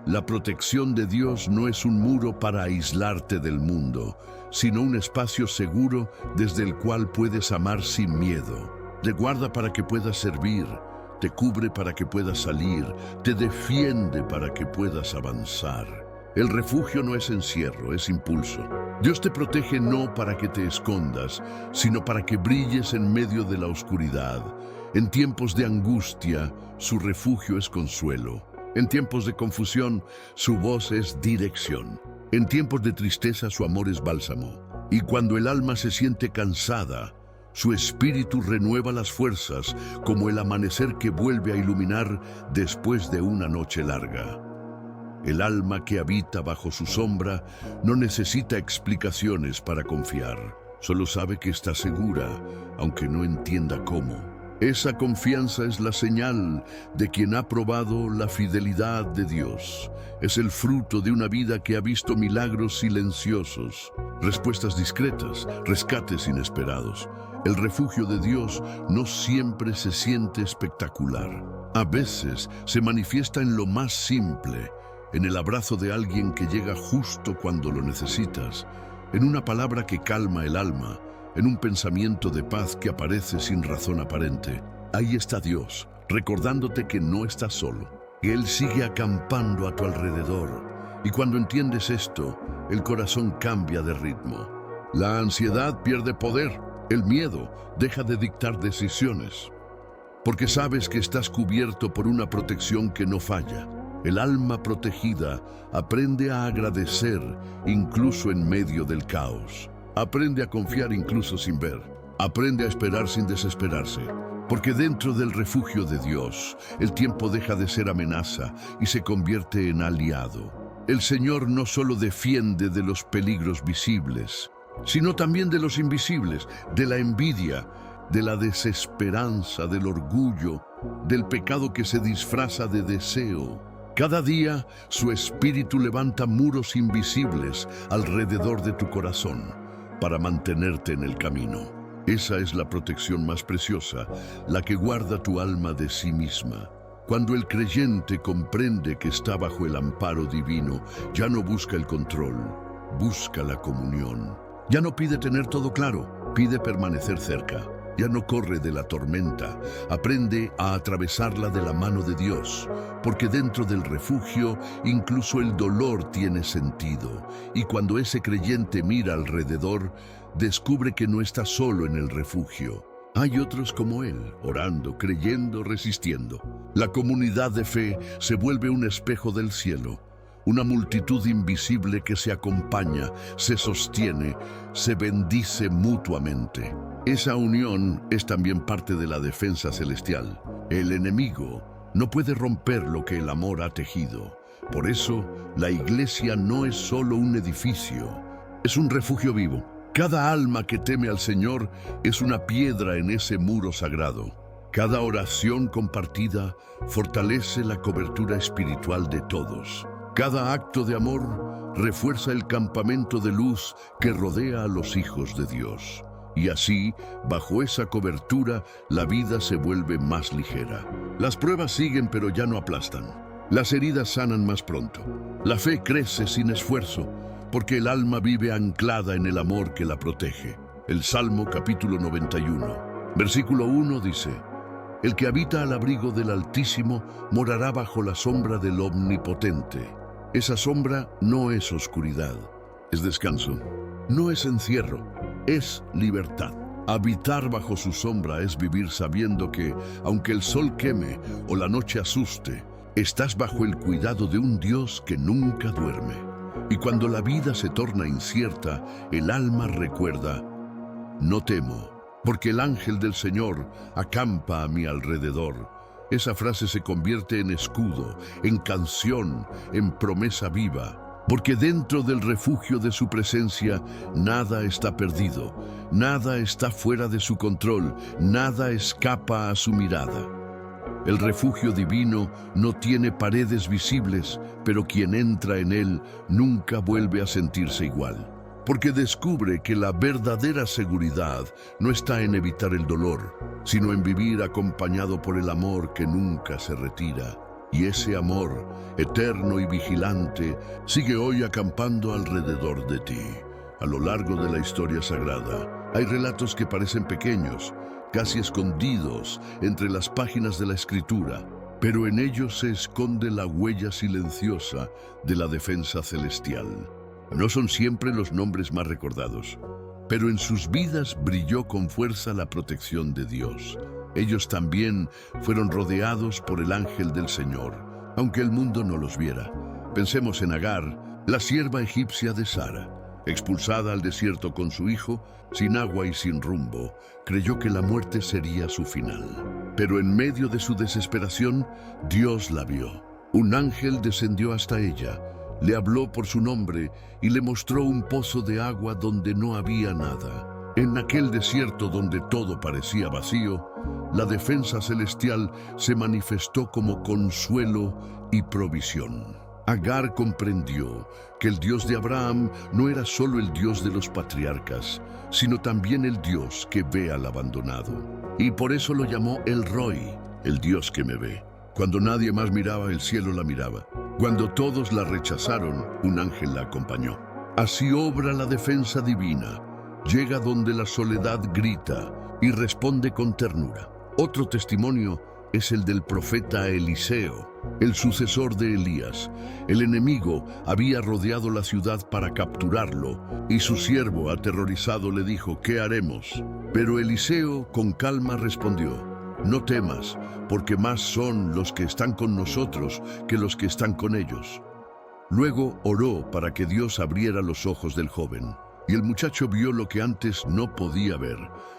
S1: La protección de Dios no es un muro para aislarte del mundo, sino un espacio seguro desde el cual puedes amar sin miedo. Te guarda para que puedas servir, te cubre para que puedas salir, te defiende para que puedas avanzar. El refugio no es encierro, es impulso. Dios te protege no para que te escondas, sino para que brilles en medio de la oscuridad. En tiempos de angustia, su refugio es consuelo. En tiempos de confusión, su voz es dirección. En tiempos de tristeza, su amor es bálsamo. Y cuando el alma se siente cansada, su espíritu renueva las fuerzas como el amanecer que vuelve a iluminar después de una noche larga. El alma que habita bajo su sombra no necesita explicaciones para confiar. Solo sabe que está segura, aunque no entienda cómo. Esa confianza es la señal de quien ha probado la fidelidad de Dios. Es el fruto de una vida que ha visto milagros silenciosos, respuestas discretas, rescates inesperados. El refugio de Dios no siempre se siente espectacular. A veces se manifiesta en lo más simple, en el abrazo de alguien que llega justo cuando lo necesitas, en una palabra que calma el alma, en un pensamiento de paz que aparece sin razón aparente. Ahí está Dios, recordándote que no estás solo, que Él sigue acampando a tu alrededor. Y cuando entiendes esto, el corazón cambia de ritmo. La ansiedad pierde poder, el miedo deja de dictar decisiones, porque sabes que estás cubierto por una protección que no falla. El alma protegida aprende a agradecer incluso en medio del caos. Aprende a confiar incluso sin ver. Aprende a esperar sin desesperarse. Porque dentro del refugio de Dios, el tiempo deja de ser amenaza y se convierte en aliado. El Señor no solo defiende de los peligros visibles, sino también de los invisibles, de la envidia, de la desesperanza, del orgullo, del pecado que se disfraza de deseo. Cada día, su espíritu levanta muros invisibles alrededor de tu corazón para mantenerte en el camino. Esa es la protección más preciosa, la que guarda tu alma de sí misma. Cuando el creyente comprende que está bajo el amparo divino, ya no busca el control, busca la comunión. Ya no pide tener todo claro, pide permanecer cerca. Ya no corre de la tormenta, aprende a atravesarla de la mano de Dios, porque dentro del refugio incluso el dolor tiene sentido, y cuando ese creyente mira alrededor, descubre que no está solo en el refugio. Hay otros como él, orando, creyendo, resistiendo. La comunidad de fe se vuelve un espejo del cielo, una multitud invisible que se acompaña, se sostiene, se bendice mutuamente. Esa unión es también parte de la defensa celestial. El enemigo no puede romper lo que el amor ha tejido. Por eso, la iglesia no es solo un edificio, es un refugio vivo. Cada alma que teme al Señor es una piedra en ese muro sagrado. Cada oración compartida fortalece la cobertura espiritual de todos. Cada acto de amor refuerza el campamento de luz que rodea a los hijos de Dios. Y así, bajo esa cobertura, la vida se vuelve más ligera. Las pruebas siguen, pero ya no aplastan. Las heridas sanan más pronto. La fe crece sin esfuerzo, porque el alma vive anclada en el amor que la protege. El Salmo capítulo 91, versículo 1 dice: El que habita al abrigo del Altísimo morará bajo la sombra del Omnipotente. Esa sombra no es oscuridad, es descanso. No es encierro, es libertad. Habitar bajo su sombra es vivir sabiendo que, aunque el sol queme o la noche asuste, estás bajo el cuidado de un Dios que nunca duerme. Y cuando la vida se torna incierta, el alma recuerda: no temo, porque el ángel del Señor acampa a mi alrededor. Esa frase se convierte en escudo, en canción, en promesa viva. porque dentro del refugio de su presencia nada está perdido, nada está fuera de su control, nada escapa a su mirada. El refugio divino no tiene paredes visibles, pero quien entra en él nunca vuelve a sentirse igual, porque descubre que la verdadera seguridad no está en evitar el dolor, sino en vivir acompañado por el amor que nunca se retira. Y ese amor, eterno y vigilante, sigue hoy acampando alrededor de ti. A lo largo de la historia sagrada, hay relatos que parecen pequeños, casi escondidos entre las páginas de la Escritura, pero en ellos se esconde la huella silenciosa de la defensa celestial. No son siempre los nombres más recordados, pero en sus vidas brilló con fuerza la protección de Dios. Ellos también fueron rodeados por el ángel del Señor, aunque el mundo no los viera. Pensemos en Agar, la sierva egipcia de Sara. Expulsada al desierto con su hijo, sin agua y sin rumbo, creyó que la muerte sería su final. Pero en medio de su desesperación, Dios la vio. Un ángel descendió hasta ella, le habló por su nombre y le mostró un pozo de agua donde no había nada. En aquel desierto donde todo parecía vacío, la defensa celestial se manifestó como consuelo y provisión. Agar comprendió que el Dios de Abraham no era solo el Dios de los patriarcas, sino también el Dios que ve al abandonado. Y por eso lo llamó El Roi, el Dios que me ve. Cuando nadie más miraba, el cielo la miraba. Cuando todos la rechazaron, un ángel la acompañó. Así obra la defensa divina. Llega donde la soledad grita y responde con ternura. Otro testimonio es el del profeta Eliseo, el sucesor de Elías. El enemigo había rodeado la ciudad para capturarlo, y su siervo, aterrorizado, le dijo: ¿qué haremos? Pero Eliseo con calma respondió: no temas, porque más son los que están con nosotros que los que están con ellos. Luego oró para que Dios abriera los ojos del joven, y el muchacho vio lo que antes no podía ver: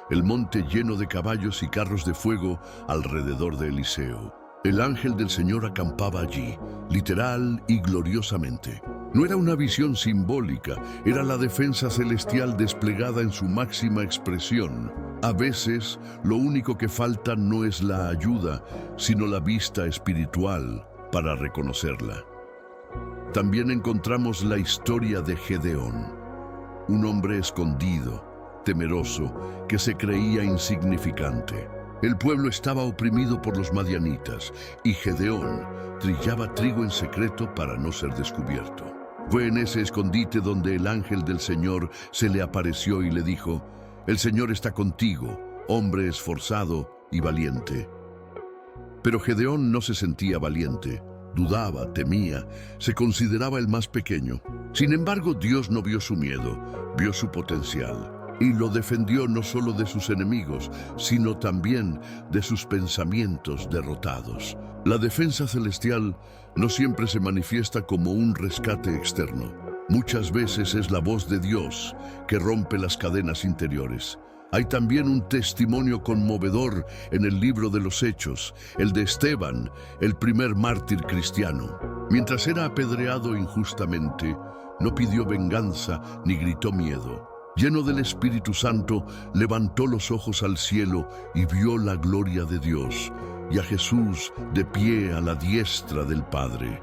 S1: el monte lleno de caballos y carros de fuego alrededor de Eliseo. El ángel del Señor acampaba allí, literal y gloriosamente. No era una visión simbólica, era la defensa celestial desplegada en su máxima expresión. A veces, lo único que falta no es la ayuda, sino la vista espiritual para reconocerla. También encontramos la historia de Gedeón, un hombre escondido, temeroso, que se creía insignificante. El pueblo estaba oprimido por los madianitas y Gedeón trillaba trigo en secreto para no ser descubierto. Fue en ese escondite donde el ángel del Señor se le apareció y le dijo: el Señor está contigo, hombre esforzado y valiente. Pero Gedeón no se sentía valiente. Dudaba, temía, se consideraba el más pequeño. Sin embargo, Dios no vio su miedo, vio su potencial, y lo defendió no solo de sus enemigos, sino también de sus pensamientos derrotados. La defensa celestial no siempre se manifiesta como un rescate externo. Muchas veces es la voz de Dios que rompe las cadenas interiores. Hay también un testimonio conmovedor en el libro de los Hechos, el de Esteban, el primer mártir cristiano. Mientras era apedreado injustamente, no pidió venganza ni gritó miedo. Lleno del Espíritu Santo, levantó los ojos al cielo y vio la gloria de Dios y a Jesús de pie a la diestra del Padre.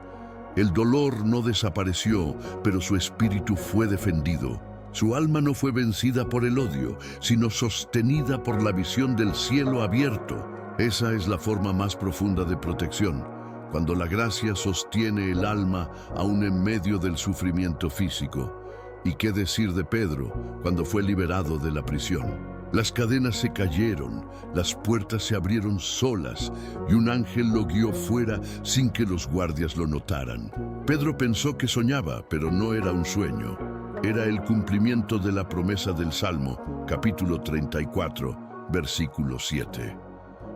S1: El dolor no desapareció, pero su espíritu fue defendido. Su alma no fue vencida por el odio, sino sostenida por la visión del cielo abierto. Esa es la forma más profunda de protección, cuando la gracia sostiene el alma aún en medio del sufrimiento físico. ¿Y qué decir de Pedro cuando fue liberado de la prisión? Las cadenas se cayeron, las puertas se abrieron solas y un ángel lo guió fuera sin que los guardias lo notaran. Pedro pensó que soñaba, pero no era un sueño. Era el cumplimiento de la promesa del Salmo, capítulo 34, versículo 7.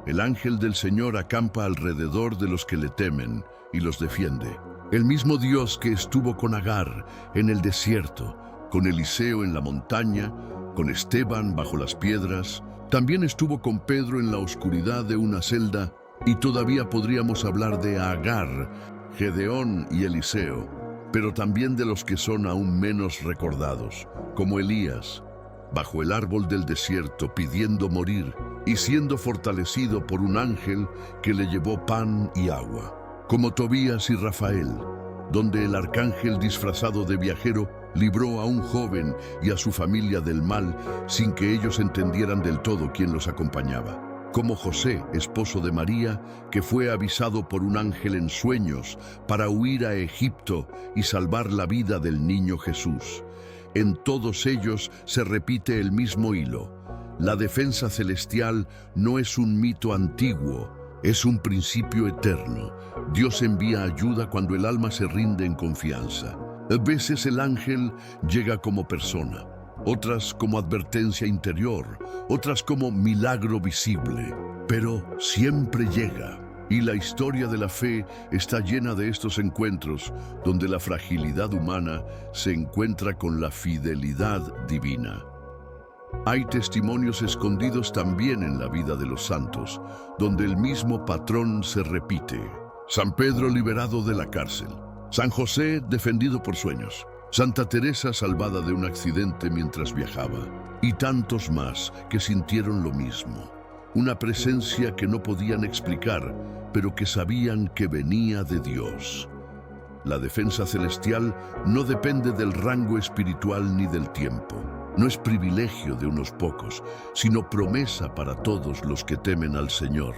S1: El ángel del Señor acampa alrededor de los que le temen y los defiende. El mismo Dios que estuvo con Agar en el desierto, con Eliseo en la montaña, con Esteban bajo las piedras, también estuvo con Pedro en la oscuridad de una celda, y todavía podríamos hablar de Agar, Gedeón y Eliseo. pero también de los que son aún menos recordados, como Elías, bajo el árbol del desierto pidiendo morir y siendo fortalecido por un ángel que le llevó pan y agua, como Tobías y Rafael, donde el arcángel disfrazado de viajero libró a un joven y a su familia del mal sin que ellos entendieran del todo quién los acompañaba, como José, esposo de María, que fue avisado por un ángel en sueños para huir a Egipto y salvar la vida del niño Jesús. En todos ellos se repite el mismo hilo. La defensa celestial no es un mito antiguo, es un principio eterno. Dios envía ayuda cuando el alma se rinde en confianza. A veces el ángel llega como persona, otras como advertencia interior, otras como milagro visible, pero siempre llega. Y la historia de la fe está llena de estos encuentros donde la fragilidad humana se encuentra con la fidelidad divina. Hay testimonios escondidos también en la vida de los santos, donde el mismo patrón se repite. San Pedro liberado de la cárcel, San José defendido por sueños, Santa Teresa salvada de un accidente mientras viajaba, y tantos más que sintieron lo mismo. Una presencia que no podían explicar, pero que sabían que venía de Dios. La defensa celestial no depende del rango espiritual ni del tiempo. No es privilegio de unos pocos, sino promesa para todos los que temen al Señor.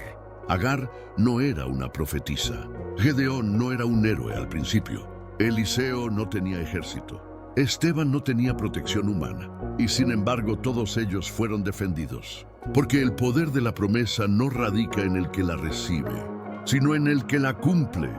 S1: Agar no era una profetisa. Gedeón no era un héroe al principio. Eliseo no tenía ejército. Esteban no tenía protección humana. Y sin embargo todos ellos fueron defendidos. Porque el poder de la promesa no radica en el que la recibe, sino en el que la cumple.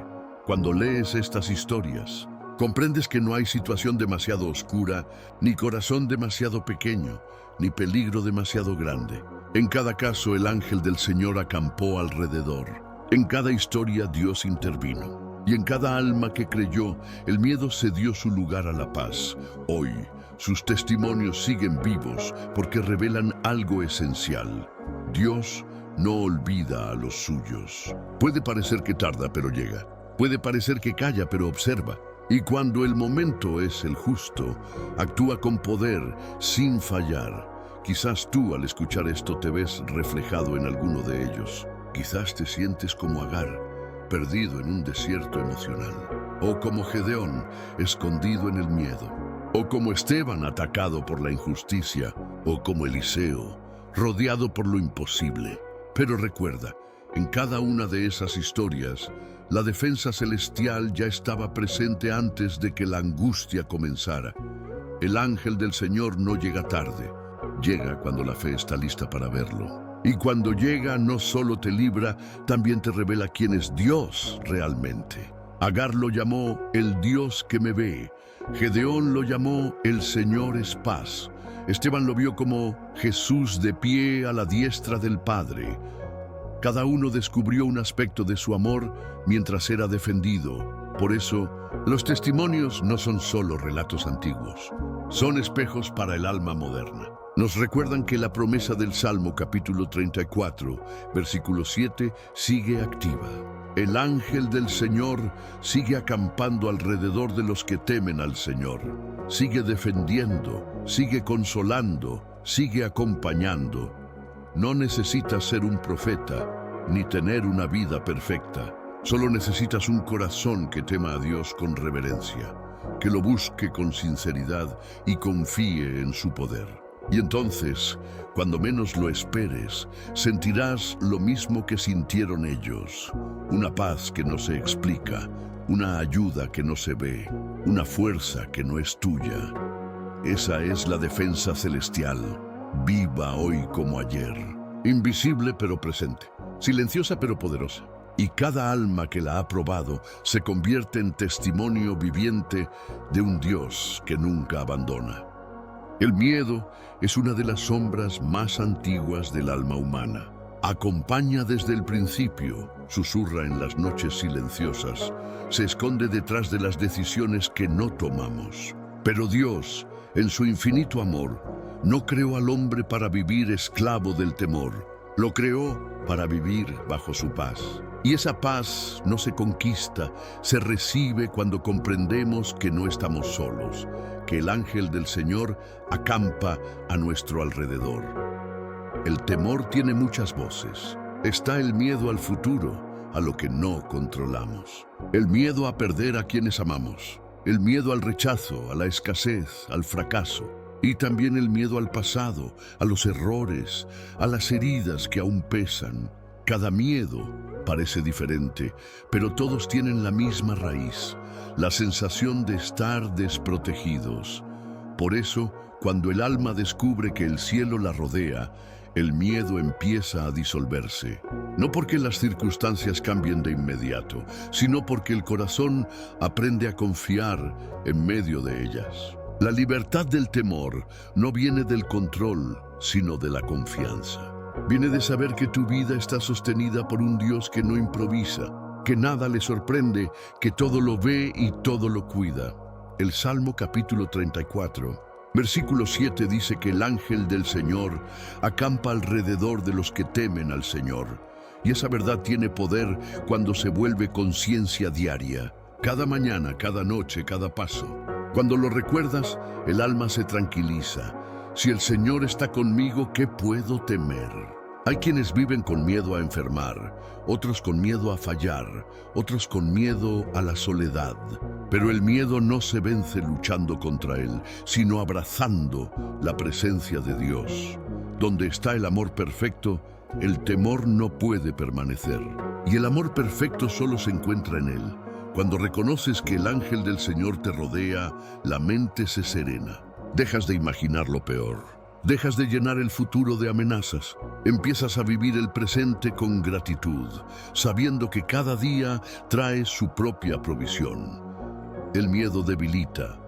S1: Cuando lees estas historias, comprendes que no hay situación demasiado oscura, ni corazón demasiado pequeño, ni peligro demasiado grande. En cada caso, el ángel del Señor acampó alrededor. En cada historia, Dios intervino. Y en cada alma que creyó, el miedo cedió su lugar a la paz. Hoy, sus testimonios siguen vivos porque revelan algo esencial. Dios no olvida a los suyos. Puede parecer que tarda, pero llega. Puede parecer que calla, pero observa. Y cuando el momento es el justo, actúa con poder, sin fallar. Quizás tú, al escuchar esto, te ves reflejado en alguno de ellos. Quizás te sientes como Agar, perdido en un desierto emocional. O como Gedeón, escondido en el miedo. O como Esteban, atacado por la injusticia. O como Eliseo, rodeado por lo imposible. Pero recuerda, en cada una de esas historias, la defensa celestial ya estaba presente antes de que la angustia comenzara. El ángel del Señor no llega tarde, llega cuando la fe está lista para verlo. Y cuando llega, no solo te libra, también te revela quién es Dios realmente. Agar lo llamó el Dios que me ve. Gedeón lo llamó el Señor es paz. Esteban lo vio como Jesús de pie a la diestra del Padre. Cada uno descubrió un aspecto de su amor mientras era defendido. Por eso, los testimonios no son solo relatos antiguos. Son espejos para el alma moderna. Nos recuerdan que la promesa del Salmo capítulo 34, versículo 7, sigue activa. El ángel del Señor sigue acampando alrededor de los que temen al Señor. Sigue defendiendo, sigue consolando, sigue acompañando. No necesitas ser un profeta, ni tener una vida perfecta. Solo necesitas un corazón que tema a Dios con reverencia, que lo busque con sinceridad y confíe en su poder. Y entonces, cuando menos lo esperes, sentirás lo mismo que sintieron ellos. Una paz que no se explica, una ayuda que no se ve, una fuerza que no es tuya. Esa es la defensa celestial. Viva hoy como ayer, invisible pero presente, silenciosa pero poderosa. Y cada alma que la ha probado se convierte en testimonio viviente de un Dios que nunca abandona. El miedo es una de las sombras más antiguas del alma humana. Acompaña desde el principio, susurra en las noches silenciosas, se esconde detrás de las decisiones que no tomamos. Pero Dios, en su infinito amor, no creó al hombre para vivir esclavo del temor. Lo creó para vivir bajo su paz. Y esa paz no se conquista, se recibe cuando comprendemos que no estamos solos, que el ángel del Señor acampa a nuestro alrededor. El temor tiene muchas voces. Está el miedo al futuro, a lo que no controlamos. El miedo a perder a quienes amamos. El miedo al rechazo, a la escasez, al fracaso. Y también el miedo al pasado, a los errores, a las heridas que aún pesan. Cada miedo parece diferente, pero todos tienen la misma raíz, la sensación de estar desprotegidos. Por eso, cuando el alma descubre que el cielo la rodea, el miedo empieza a disolverse. No porque las circunstancias cambien de inmediato, sino porque el corazón aprende a confiar en medio de ellas. La libertad del temor no viene del control, sino de la confianza. Viene de saber que tu vida está sostenida por un Dios que no improvisa, que nada le sorprende, que todo lo ve y todo lo cuida. El Salmo capítulo 34, versículo 7 dice que el ángel del Señor acampa alrededor de los que temen al Señor. Y esa verdad tiene poder cuando se vuelve conciencia diaria, cada mañana, cada noche, cada paso. Cuando lo recuerdas, el alma se tranquiliza. Si el Señor está conmigo, ¿qué puedo temer? Hay quienes viven con miedo a enfermar, otros con miedo a fallar, otros con miedo a la soledad. Pero el miedo no se vence luchando contra él, sino abrazando la presencia de Dios. Donde está el amor perfecto, el temor no puede permanecer. Y el amor perfecto solo se encuentra en él. Cuando reconoces que el ángel del Señor te rodea, la mente se serena. Dejas de imaginar lo peor. Dejas de llenar el futuro de amenazas. Empiezas a vivir el presente con gratitud, sabiendo que cada día trae su propia provisión. El miedo debilita,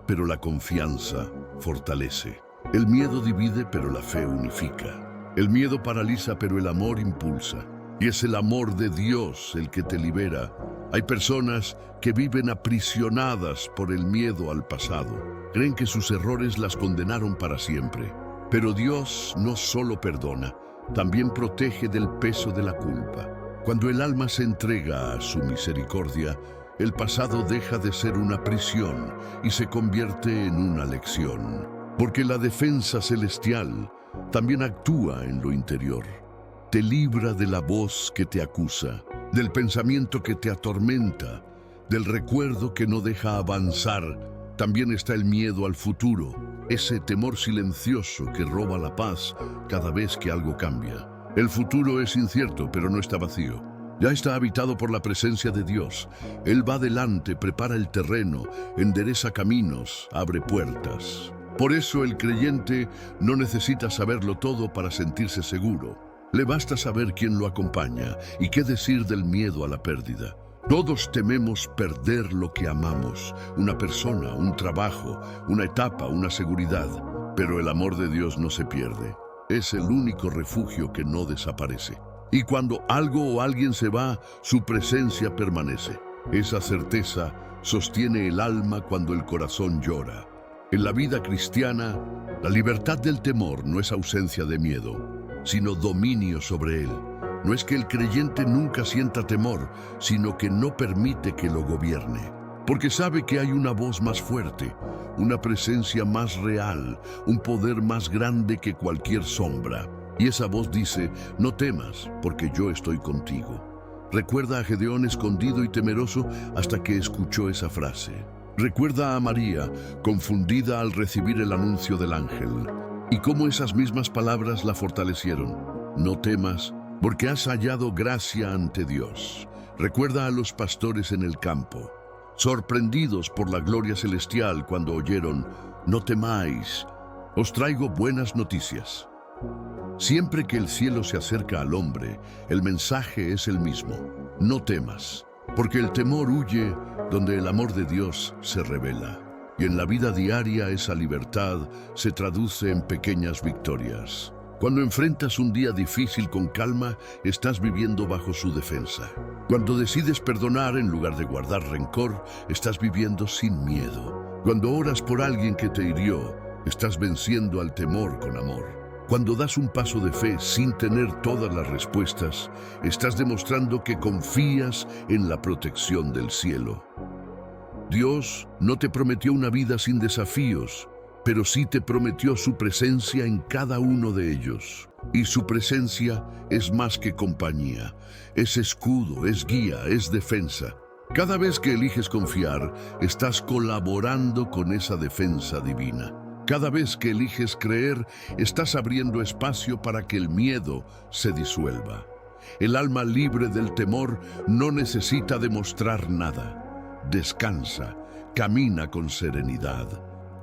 S1: pero la confianza fortalece. El miedo divide, pero la fe unifica. El miedo paraliza, pero el amor impulsa. Y es el amor de Dios el que te libera. Hay personas que viven aprisionadas por el miedo al pasado. Creen que sus errores las condenaron para siempre. Pero Dios no solo perdona, también protege del peso de la culpa. Cuando el alma se entrega a su misericordia, el pasado deja de ser una prisión y se convierte en una lección. Porque la defensa celestial también actúa en lo interior. Te libra de la voz que te acusa, del pensamiento que te atormenta, del recuerdo que no deja avanzar. También está el miedo al futuro, ese temor silencioso que roba la paz cada vez que algo cambia. El futuro es incierto, pero no está vacío. Ya está habitado por la presencia de Dios. Él va delante, prepara el terreno, endereza caminos, abre puertas. Por eso el creyente no necesita saberlo todo para sentirse seguro. Le basta saber quién lo acompaña y qué decir del miedo a la pérdida. Todos tememos perder lo que amamos, una persona, un trabajo, una etapa, una seguridad. Pero el amor de Dios no se pierde. Es el único refugio que no desaparece. Y cuando algo o alguien se va, su presencia permanece. Esa certeza sostiene el alma cuando el corazón llora. En la vida cristiana, la libertad del temor no es ausencia de miedo, sino dominio sobre él. No es que el creyente nunca sienta temor, sino que no permite que lo gobierne. Porque sabe que hay una voz más fuerte, una presencia más real, un poder más grande que cualquier sombra. Y esa voz dice, no temas, porque yo estoy contigo. Recuerda a Gedeón escondido y temeroso hasta que escuchó esa frase. Recuerda a María, confundida al recibir el anuncio del ángel, y cómo esas mismas palabras la fortalecieron. No temas, porque has hallado gracia ante Dios. Recuerda a los pastores en el campo, sorprendidos por la gloria celestial cuando oyeron, no temáis, os traigo buenas noticias. Siempre que el cielo se acerca al hombre, el mensaje es el mismo, no temas, porque el temor huye donde el amor de Dios se revela. Y en la vida diaria esa libertad se traduce en pequeñas victorias. Cuando enfrentas un día difícil con calma, estás viviendo bajo su defensa. Cuando decides perdonar en lugar de guardar rencor, estás viviendo sin miedo. Cuando oras por alguien que te hirió, estás venciendo al temor con amor. Cuando das un paso de fe sin tener todas las respuestas, estás demostrando que confías en la protección del cielo. Dios no te prometió una vida sin desafíos, pero sí te prometió su presencia en cada uno de ellos. Y su presencia es más que compañía, es escudo, es guía, es defensa. Cada vez que eliges confiar, estás colaborando con esa defensa divina. Cada vez que eliges creer, estás abriendo espacio para que el miedo se disuelva. El alma libre del temor no necesita demostrar nada. Descansa, camina con serenidad.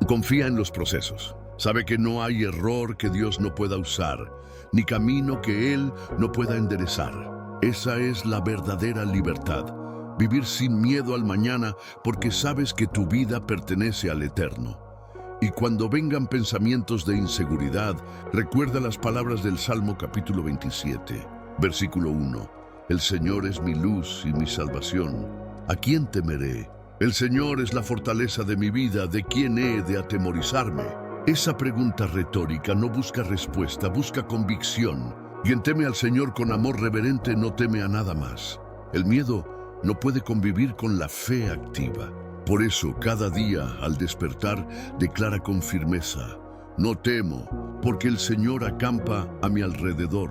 S1: Confía en los procesos. Sabe que no hay error que Dios no pueda usar, ni camino que Él no pueda enderezar. Esa es la verdadera libertad. Vivir sin miedo al mañana porque sabes que tu vida pertenece al Eterno. Y cuando vengan pensamientos de inseguridad, recuerda las palabras del Salmo capítulo 27, versículo 1. El Señor es mi luz y mi salvación. ¿A quién temeré? El Señor es la fortaleza de mi vida. ¿De quién he de atemorizarme? Esa pregunta retórica no busca respuesta, busca convicción. Quien teme al Señor con amor reverente no teme a nada más. El miedo no puede convivir con la fe activa. Por eso, cada día, al despertar, declara con firmeza: no temo, porque el Señor acampa a mi alrededor.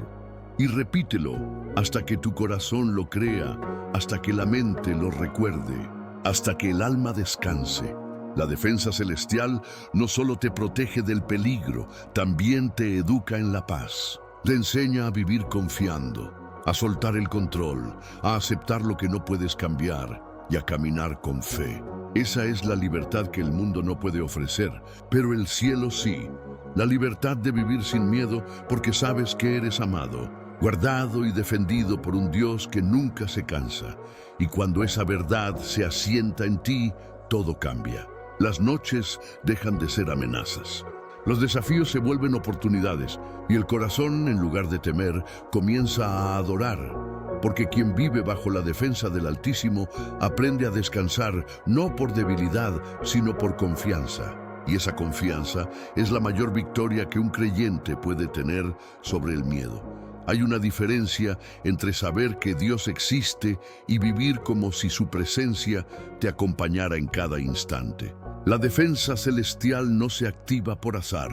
S1: Y repítelo hasta que tu corazón lo crea, hasta que la mente lo recuerde, hasta que el alma descanse. La defensa celestial no solo te protege del peligro, también te educa en la paz. Te enseña a vivir confiando, a soltar el control, a aceptar lo que no puedes cambiar y a caminar con fe. Esa es la libertad que el mundo no puede ofrecer, pero el cielo sí. La libertad de vivir sin miedo porque sabes que eres amado, guardado y defendido por un Dios que nunca se cansa. Y cuando esa verdad se asienta en ti, todo cambia. Las noches dejan de ser amenazas. Los desafíos se vuelven oportunidades y el corazón, en lugar de temer, comienza a adorar. Porque quien vive bajo la defensa del Altísimo aprende a descansar no por debilidad, sino por confianza. Y esa confianza es la mayor victoria que un creyente puede tener sobre el miedo. Hay una diferencia entre saber que Dios existe y vivir como si su presencia te acompañara en cada instante. La defensa celestial no se activa por azar.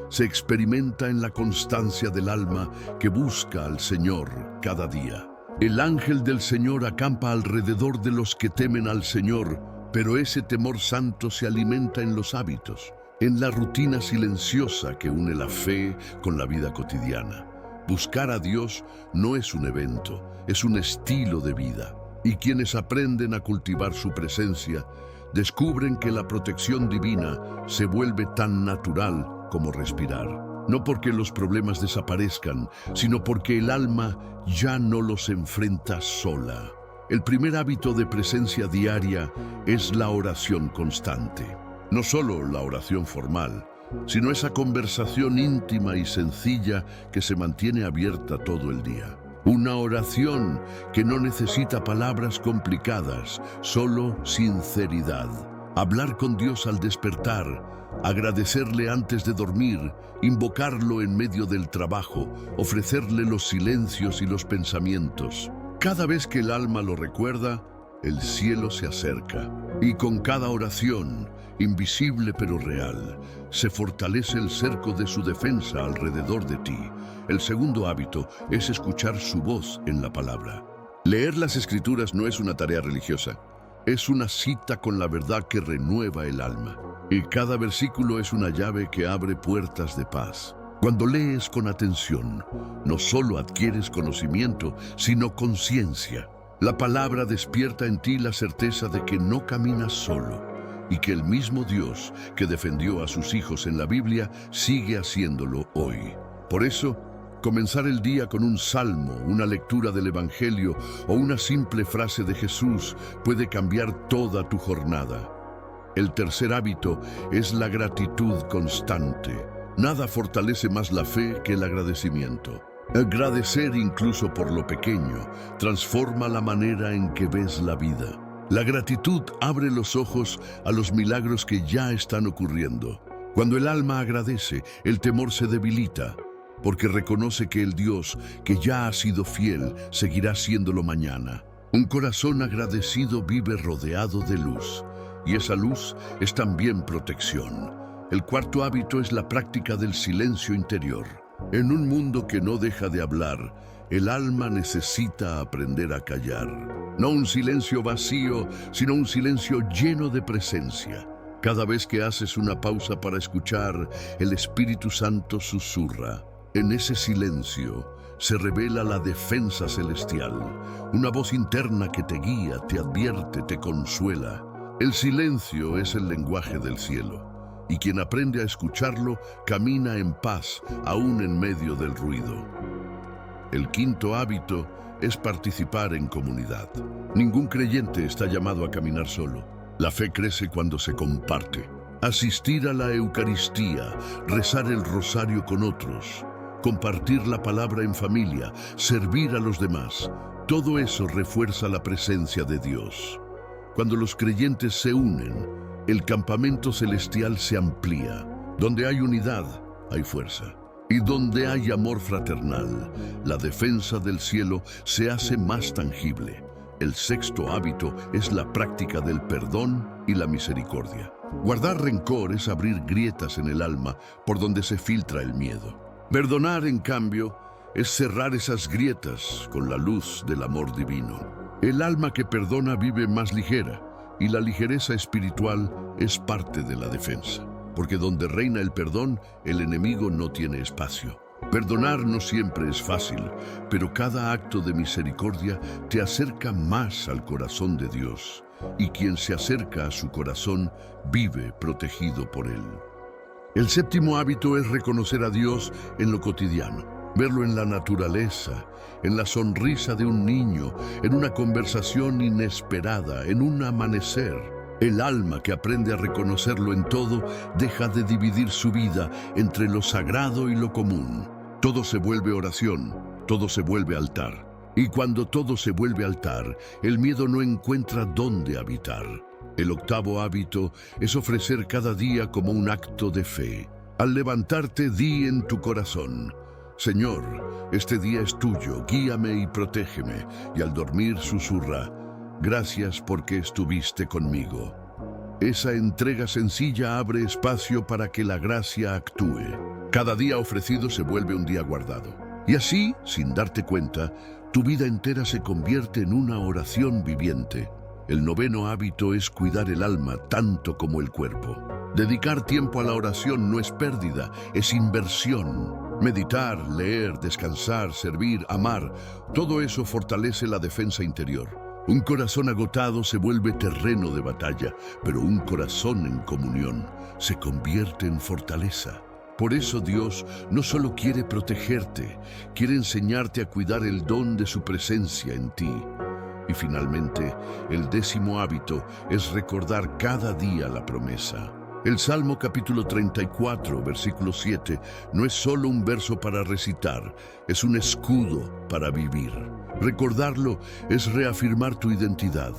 S1: Se experimenta en la constancia del alma que busca al Señor cada día. El ángel del Señor acampa alrededor de los que temen al Señor, pero ese temor santo se alimenta en los hábitos, en la rutina silenciosa que une la fe con la vida cotidiana. Buscar a Dios no es un evento, es un estilo de vida. Y quienes aprenden a cultivar su presencia, descubren que la protección divina se vuelve tan natural como respirar. No porque los problemas desaparezcan, sino porque el alma ya no los enfrenta sola. El primer hábito de presencia diaria es la oración constante. No solo la oración formal, sino esa conversación íntima y sencilla que se mantiene abierta todo el día. Una oración que no necesita palabras complicadas, solo sinceridad. Hablar con Dios al despertar, agradecerle antes de dormir, invocarlo en medio del trabajo, ofrecerle los silencios y los pensamientos. Cada vez que el alma lo recuerda, el cielo se acerca. Y con cada oración, invisible pero real, se fortalece el cerco de su defensa alrededor de ti. El segundo hábito es escuchar su voz en la palabra. Leer las Escrituras no es una tarea religiosa, es una cita con la verdad que renueva el alma. Y cada versículo es una llave que abre puertas de paz. Cuando lees con atención, no solo adquieres conocimiento, sino conciencia. La palabra despierta en ti la certeza de que no caminas solo y que el mismo Dios que defendió a sus hijos en la Biblia sigue haciéndolo hoy. Por eso, comenzar el día con un salmo, una lectura del Evangelio o una simple frase de Jesús puede cambiar toda tu jornada. El tercer hábito es la gratitud constante. Nada fortalece más la fe que el agradecimiento. Agradecer incluso por lo pequeño transforma la manera en que ves la vida. La gratitud abre los ojos a los milagros que ya están ocurriendo. Cuando el alma agradece, el temor se debilita porque reconoce que el Dios que ya ha sido fiel seguirá siéndolo mañana. Un corazón agradecido vive rodeado de luz, y esa luz es también protección. El cuarto hábito es la práctica del silencio interior. En un mundo que no deja de hablar, el alma necesita aprender a callar. No un silencio vacío, sino un silencio lleno de presencia. Cada vez que haces una pausa para escuchar, el Espíritu Santo susurra. En ese silencio se revela la defensa celestial, una voz interna que te guía, te advierte, te consuela. El silencio es el lenguaje del cielo, y quien aprende a escucharlo camina en paz, aún en medio del ruido. El quinto hábito es participar en comunidad. Ningún creyente está llamado a caminar solo. La fe crece cuando se comparte. Asistir a la Eucaristía, rezar el rosario con otros, compartir la palabra en familia, servir a los demás, todo eso refuerza la presencia de Dios. Cuando los creyentes se unen, el campamento celestial se amplía. Donde hay unidad, hay fuerza. Y donde hay amor fraternal, la defensa del cielo se hace más tangible. El sexto hábito es la práctica del perdón y la misericordia. Guardar rencor es abrir grietas en el alma por donde se filtra el miedo. Perdonar, en cambio, es cerrar esas grietas con la luz del amor divino. El alma que perdona vive más ligera, y la ligereza espiritual es parte de la defensa. Porque donde reina el perdón, el enemigo no tiene espacio. Perdonar no siempre es fácil, pero cada acto de misericordia te acerca más al corazón de Dios, y quien se acerca a su corazón vive protegido por él. El séptimo hábito es reconocer a Dios en lo cotidiano, verlo en la naturaleza, en la sonrisa de un niño, en una conversación inesperada, en un amanecer. El alma que aprende a reconocerlo en todo deja de dividir su vida entre lo sagrado y lo común. Todo se vuelve oración, todo se vuelve altar. Y cuando todo se vuelve altar, el miedo no encuentra dónde habitar. El octavo hábito es ofrecer cada día como un acto de fe. Al levantarte, di en tu corazón: Señor, este día es tuyo, guíame y protégeme. Y al dormir susurra: gracias porque estuviste conmigo. Esa entrega sencilla abre espacio para que la gracia actúe. Cada día ofrecido se vuelve un día guardado. Y así, sin darte cuenta, tu vida entera se convierte en una oración viviente. El noveno hábito es cuidar el alma tanto como el cuerpo. Dedicar tiempo a la oración no es pérdida, es inversión. Meditar, leer, descansar, servir, amar, todo eso fortalece la defensa interior. Un corazón agotado se vuelve terreno de batalla, pero un corazón en comunión se convierte en fortaleza. Por eso Dios no solo quiere protegerte, quiere enseñarte a cuidar el don de su presencia en ti. Y finalmente, el décimo hábito es recordar cada día la promesa. El Salmo capítulo 34, versículo 7, no es solo un verso para recitar, es un escudo para vivir. Recordarlo es reafirmar tu identidad.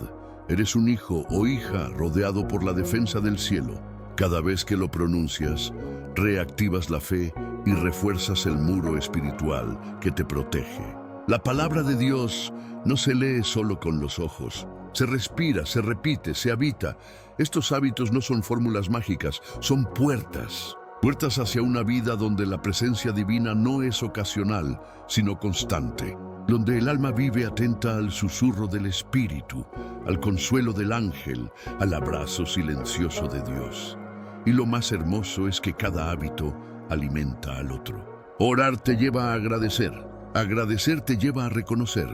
S1: Eres un hijo o hija rodeado por la defensa del cielo. Cada vez que lo pronuncias, reactivas la fe y refuerzas el muro espiritual que te protege. La palabra de Dios no se lee solo con los ojos. Se respira, se repite, se habita. Estos hábitos no son fórmulas mágicas, son puertas. Puertas hacia una vida donde la presencia divina no es ocasional, sino constante. Donde el alma vive atenta al susurro del Espíritu, al consuelo del ángel, al abrazo silencioso de Dios. Y lo más hermoso es que cada hábito alimenta al otro. Orar te lleva a agradecer. Agradecer te lleva a reconocer.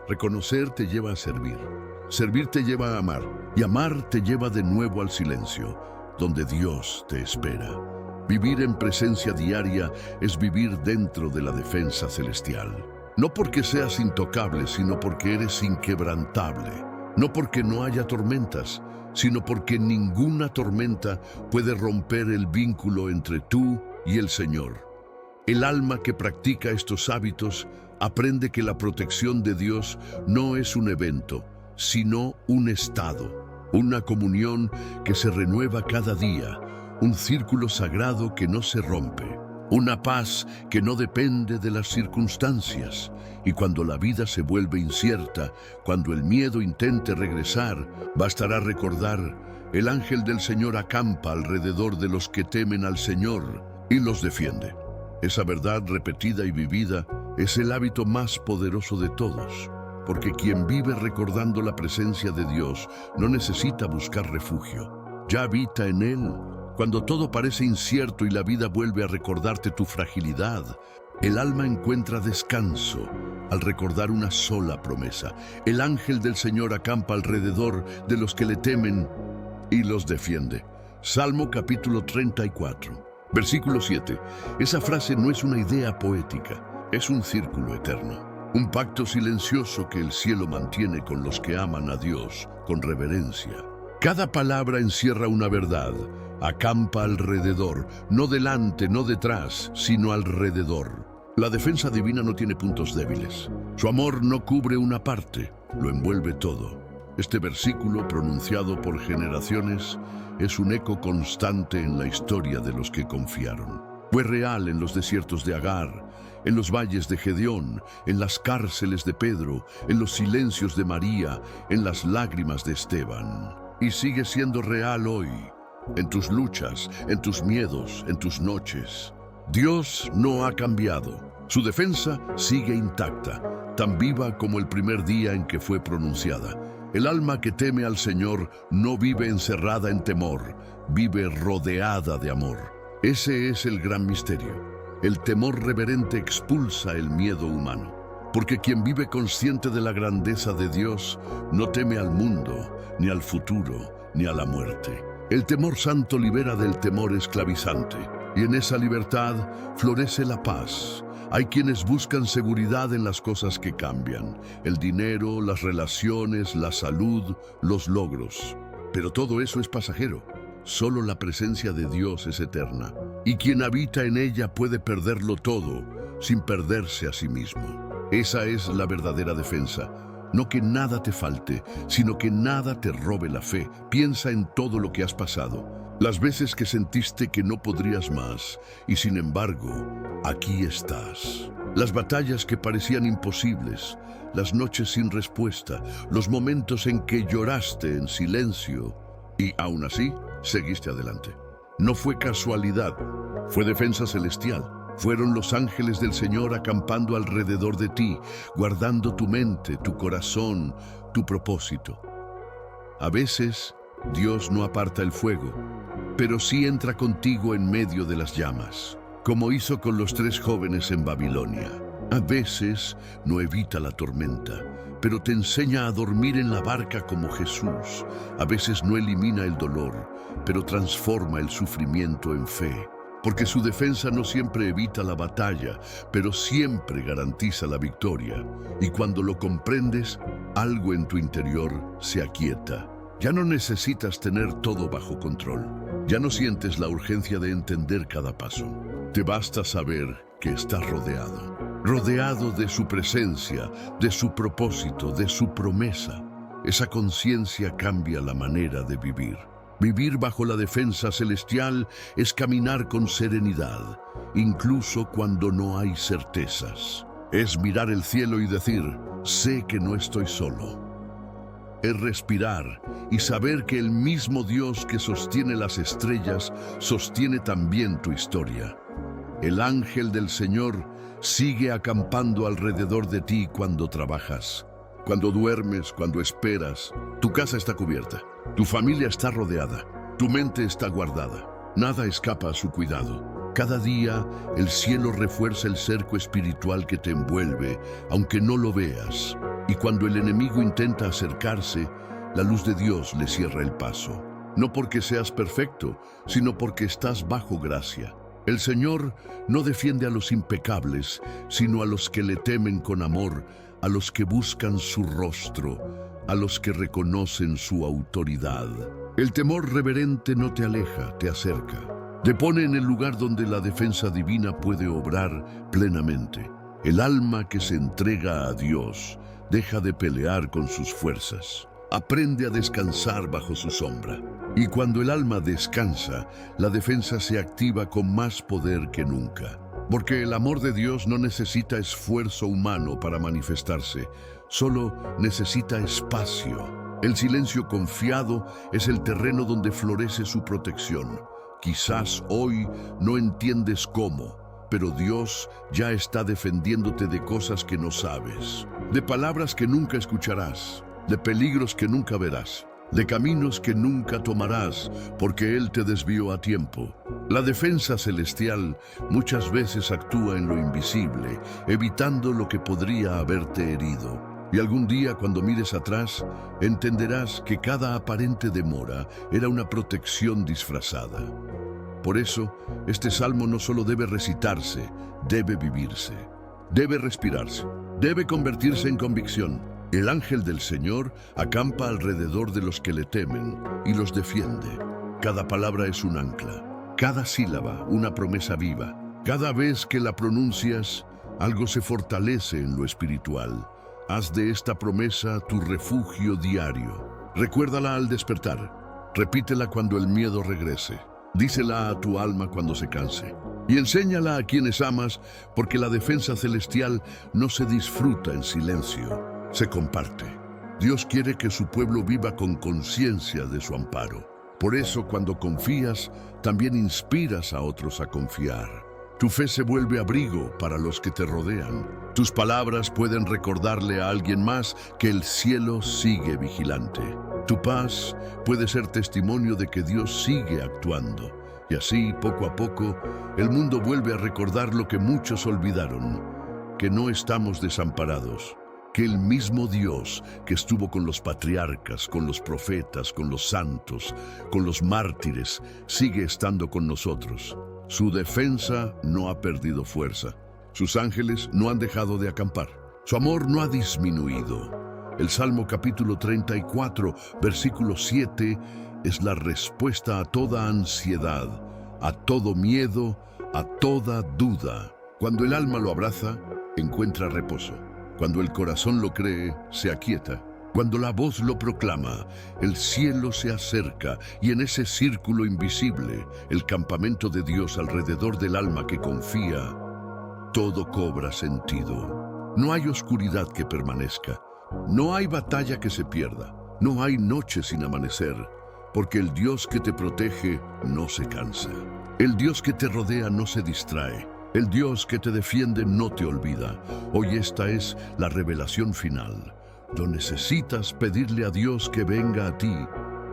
S1: Reconocer te lleva a servir. Servir te lleva a amar. Y amar te lleva de nuevo al silencio, donde Dios te espera. Vivir en presencia diaria es vivir dentro de la defensa celestial. No porque seas intocable, sino porque eres inquebrantable. No porque no haya tormentas, sino porque ninguna tormenta puede romper el vínculo entre tú y el Señor. El alma que practica estos hábitos aprende que la protección de Dios no es un evento, sino un estado, una comunión que se renueva cada día, un círculo sagrado que no se rompe, una paz que no depende de las circunstancias. Y cuando la vida se vuelve incierta, cuando el miedo intente regresar, bastará recordar: el ángel del Señor acampa alrededor de los que temen al Señor y los defiende. Esa verdad repetida y vivida es el hábito más poderoso de todos, porque quien vive recordando la presencia de Dios no necesita buscar refugio. Ya habita en Él. Cuando todo parece incierto y la vida vuelve a recordarte tu fragilidad, el alma encuentra descanso al recordar una sola promesa: el ángel del Señor acampa alrededor de los que le temen y los defiende. Salmo capítulo 34, versículo 7. Esa frase no es una idea poética, es un círculo eterno, un pacto silencioso que el cielo mantiene con los que aman a Dios con reverencia. Cada palabra encierra una verdad: acampa alrededor, no delante, no detrás, sino alrededor. La defensa divina no tiene puntos débiles. Su amor no cubre una parte, lo envuelve todo. Este versículo, pronunciado por generaciones, es un eco constante en la historia de los que confiaron. Fue real en los desiertos de Agar, en los valles de Gedeón, en las cárceles de Pedro, en los silencios de María, en las lágrimas de Esteban. Y sigue siendo real hoy, en tus luchas, en tus miedos, en tus noches. Dios no ha cambiado. Su defensa sigue intacta, tan viva como el primer día en que fue pronunciada. El alma que teme al Señor no vive encerrada en temor, vive rodeada de amor. Ese es el gran misterio. El temor reverente expulsa el miedo humano, porque quien vive consciente de la grandeza de Dios no teme al mundo, ni al futuro, ni a la muerte. El temor santo libera del temor esclavizante, y en esa libertad florece la paz. Hay quienes buscan seguridad en las cosas que cambian: el dinero, las relaciones, la salud, los logros. Pero todo eso es pasajero. Solo la presencia de Dios es eterna, y quien habita en ella puede perderlo todo sin perderse a sí mismo. Esa es la verdadera defensa. No que nada te falte, sino que nada te robe la fe. Piensa en todo lo que has pasado, las veces que sentiste que no podrías más, y sin embargo, aquí estás. Las batallas que parecían imposibles, las noches sin respuesta, los momentos en que lloraste en silencio, y aún así, seguiste adelante. No fue casualidad, fue defensa celestial. Fueron los ángeles del Señor acampando alrededor de ti, guardando tu mente, tu corazón, tu propósito. A veces, Dios no aparta el fuego, pero sí entra contigo en medio de las llamas, como hizo con los 3 jóvenes en Babilonia. A veces no evita la tormenta, pero te enseña a dormir en la barca como Jesús. A veces no elimina el dolor, pero transforma el sufrimiento en fe. Porque su defensa no siempre evita la batalla, pero siempre garantiza la victoria. Y cuando lo comprendes, algo en tu interior se aquieta. Ya no necesitas tener todo bajo control. Ya no sientes la urgencia de entender cada paso. Te basta saber que estás rodeado. Rodeado de su presencia, de su propósito, de su promesa. Esa conciencia cambia la manera de vivir. Vivir bajo la defensa celestial es caminar con serenidad, incluso cuando no hay certezas. Es mirar el cielo y decir: sé que no estoy solo. Es respirar y saber que el mismo Dios que sostiene las estrellas sostiene también tu historia. El ángel del Señor sigue acampando alrededor de ti cuando trabajas, cuando duermes, cuando esperas. Tu casa está cubierta, tu familia está rodeada, tu mente está guardada. Nada escapa a su cuidado. Cada día el cielo refuerza el cerco espiritual que te envuelve, aunque no lo veas. Y cuando el enemigo intenta acercarse, la luz de Dios le cierra el paso. No porque seas perfecto, sino porque estás bajo gracia. El Señor no defiende a los impecables, sino a los que le temen con amor, a los que buscan su rostro, a los que reconocen su autoridad. El temor reverente no te aleja, te acerca. Te pone en el lugar donde la defensa divina puede obrar plenamente. El alma que se entrega a Dios deja de pelear con sus fuerzas. Aprende a descansar bajo su sombra. Y cuando el alma descansa, la defensa se activa con más poder que nunca. Porque el amor de Dios no necesita esfuerzo humano para manifestarse, solo necesita espacio. El silencio confiado es el terreno donde florece su protección. Quizás hoy no entiendes cómo, pero Dios ya está defendiéndote de cosas que no sabes, de palabras que nunca escucharás, de peligros que nunca verás, de caminos que nunca tomarás, porque Él te desvió a tiempo. La defensa celestial muchas veces actúa en lo invisible, evitando lo que podría haberte herido. Y algún día, cuando mires atrás, entenderás que cada aparente demora era una protección disfrazada. Por eso, este salmo no solo debe recitarse, debe vivirse, debe respirarse, debe convertirse en convicción. El ángel del Señor acampa alrededor de los que le temen y los defiende. Cada palabra es un ancla, cada sílaba una promesa viva. Cada vez que la pronuncias, algo se fortalece en lo espiritual. Haz de esta promesa tu refugio diario. Recuérdala al despertar. Repítela cuando el miedo regrese. Dísela a tu alma cuando se canse. Y enséñala a quienes amas, porque la defensa celestial no se disfruta en silencio, se comparte. Dios quiere que su pueblo viva con conciencia de su amparo. Por eso, cuando confías, también inspiras a otros a confiar. Tu fe se vuelve abrigo para los que te rodean. Tus palabras pueden recordarle a alguien más que el cielo sigue vigilante. Tu paz puede ser testimonio de que Dios sigue actuando. Y así, poco a poco, el mundo vuelve a recordar lo que muchos olvidaron, que no estamos desamparados, que el mismo Dios que estuvo con los patriarcas, con los profetas, con los santos, con los mártires, sigue estando con nosotros. Su defensa no ha perdido fuerza. Sus ángeles no han dejado de acampar. Su amor no ha disminuido. El Salmo capítulo 34, versículo 7, es la respuesta a toda ansiedad, a todo miedo, a toda duda. Cuando el alma lo abraza, encuentra reposo. Cuando el corazón lo cree, se aquieta. Cuando la voz lo proclama, el cielo se acerca y en ese círculo invisible, el campamento de Dios alrededor del alma que confía, todo cobra sentido. No hay oscuridad que permanezca. No hay batalla que se pierda, no hay noche sin amanecer, porque el Dios que te protege no se cansa. El Dios que te rodea no se distrae. El Dios que te defiende no te olvida. Hoy esta es la revelación final. No necesitas pedirle a Dios que venga a ti.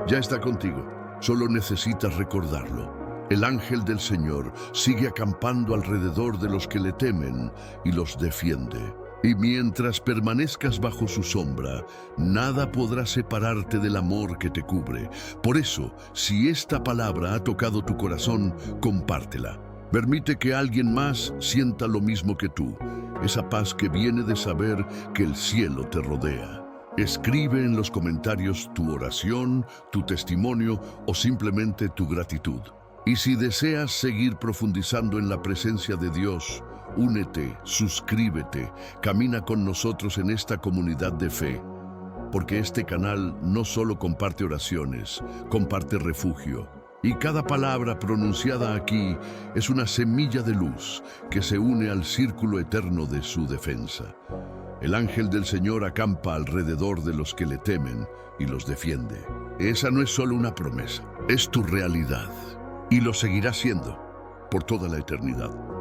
S1: Ya está contigo. Solo necesitas recordarlo. El ángel del Señor sigue acampando alrededor de los que le temen y los defiende. Y mientras permanezcas bajo su sombra, nada podrá separarte del amor que te cubre. Por eso, si esta palabra ha tocado tu corazón, compártela. Permite que alguien más sienta lo mismo que tú, esa paz que viene de saber que el cielo te rodea. Escribe en los comentarios tu oración, tu testimonio o simplemente tu gratitud. Y si deseas seguir profundizando en la presencia de Dios, únete, suscríbete, camina con nosotros en esta comunidad de fe, porque este canal no solo comparte oraciones, comparte refugio. Y cada palabra pronunciada aquí es una semilla de luz que se une al círculo eterno de su defensa. El ángel del Señor acampa alrededor de los que le temen y los defiende. Esa no es solo una promesa, es tu realidad. Y lo seguirá siendo por toda la eternidad.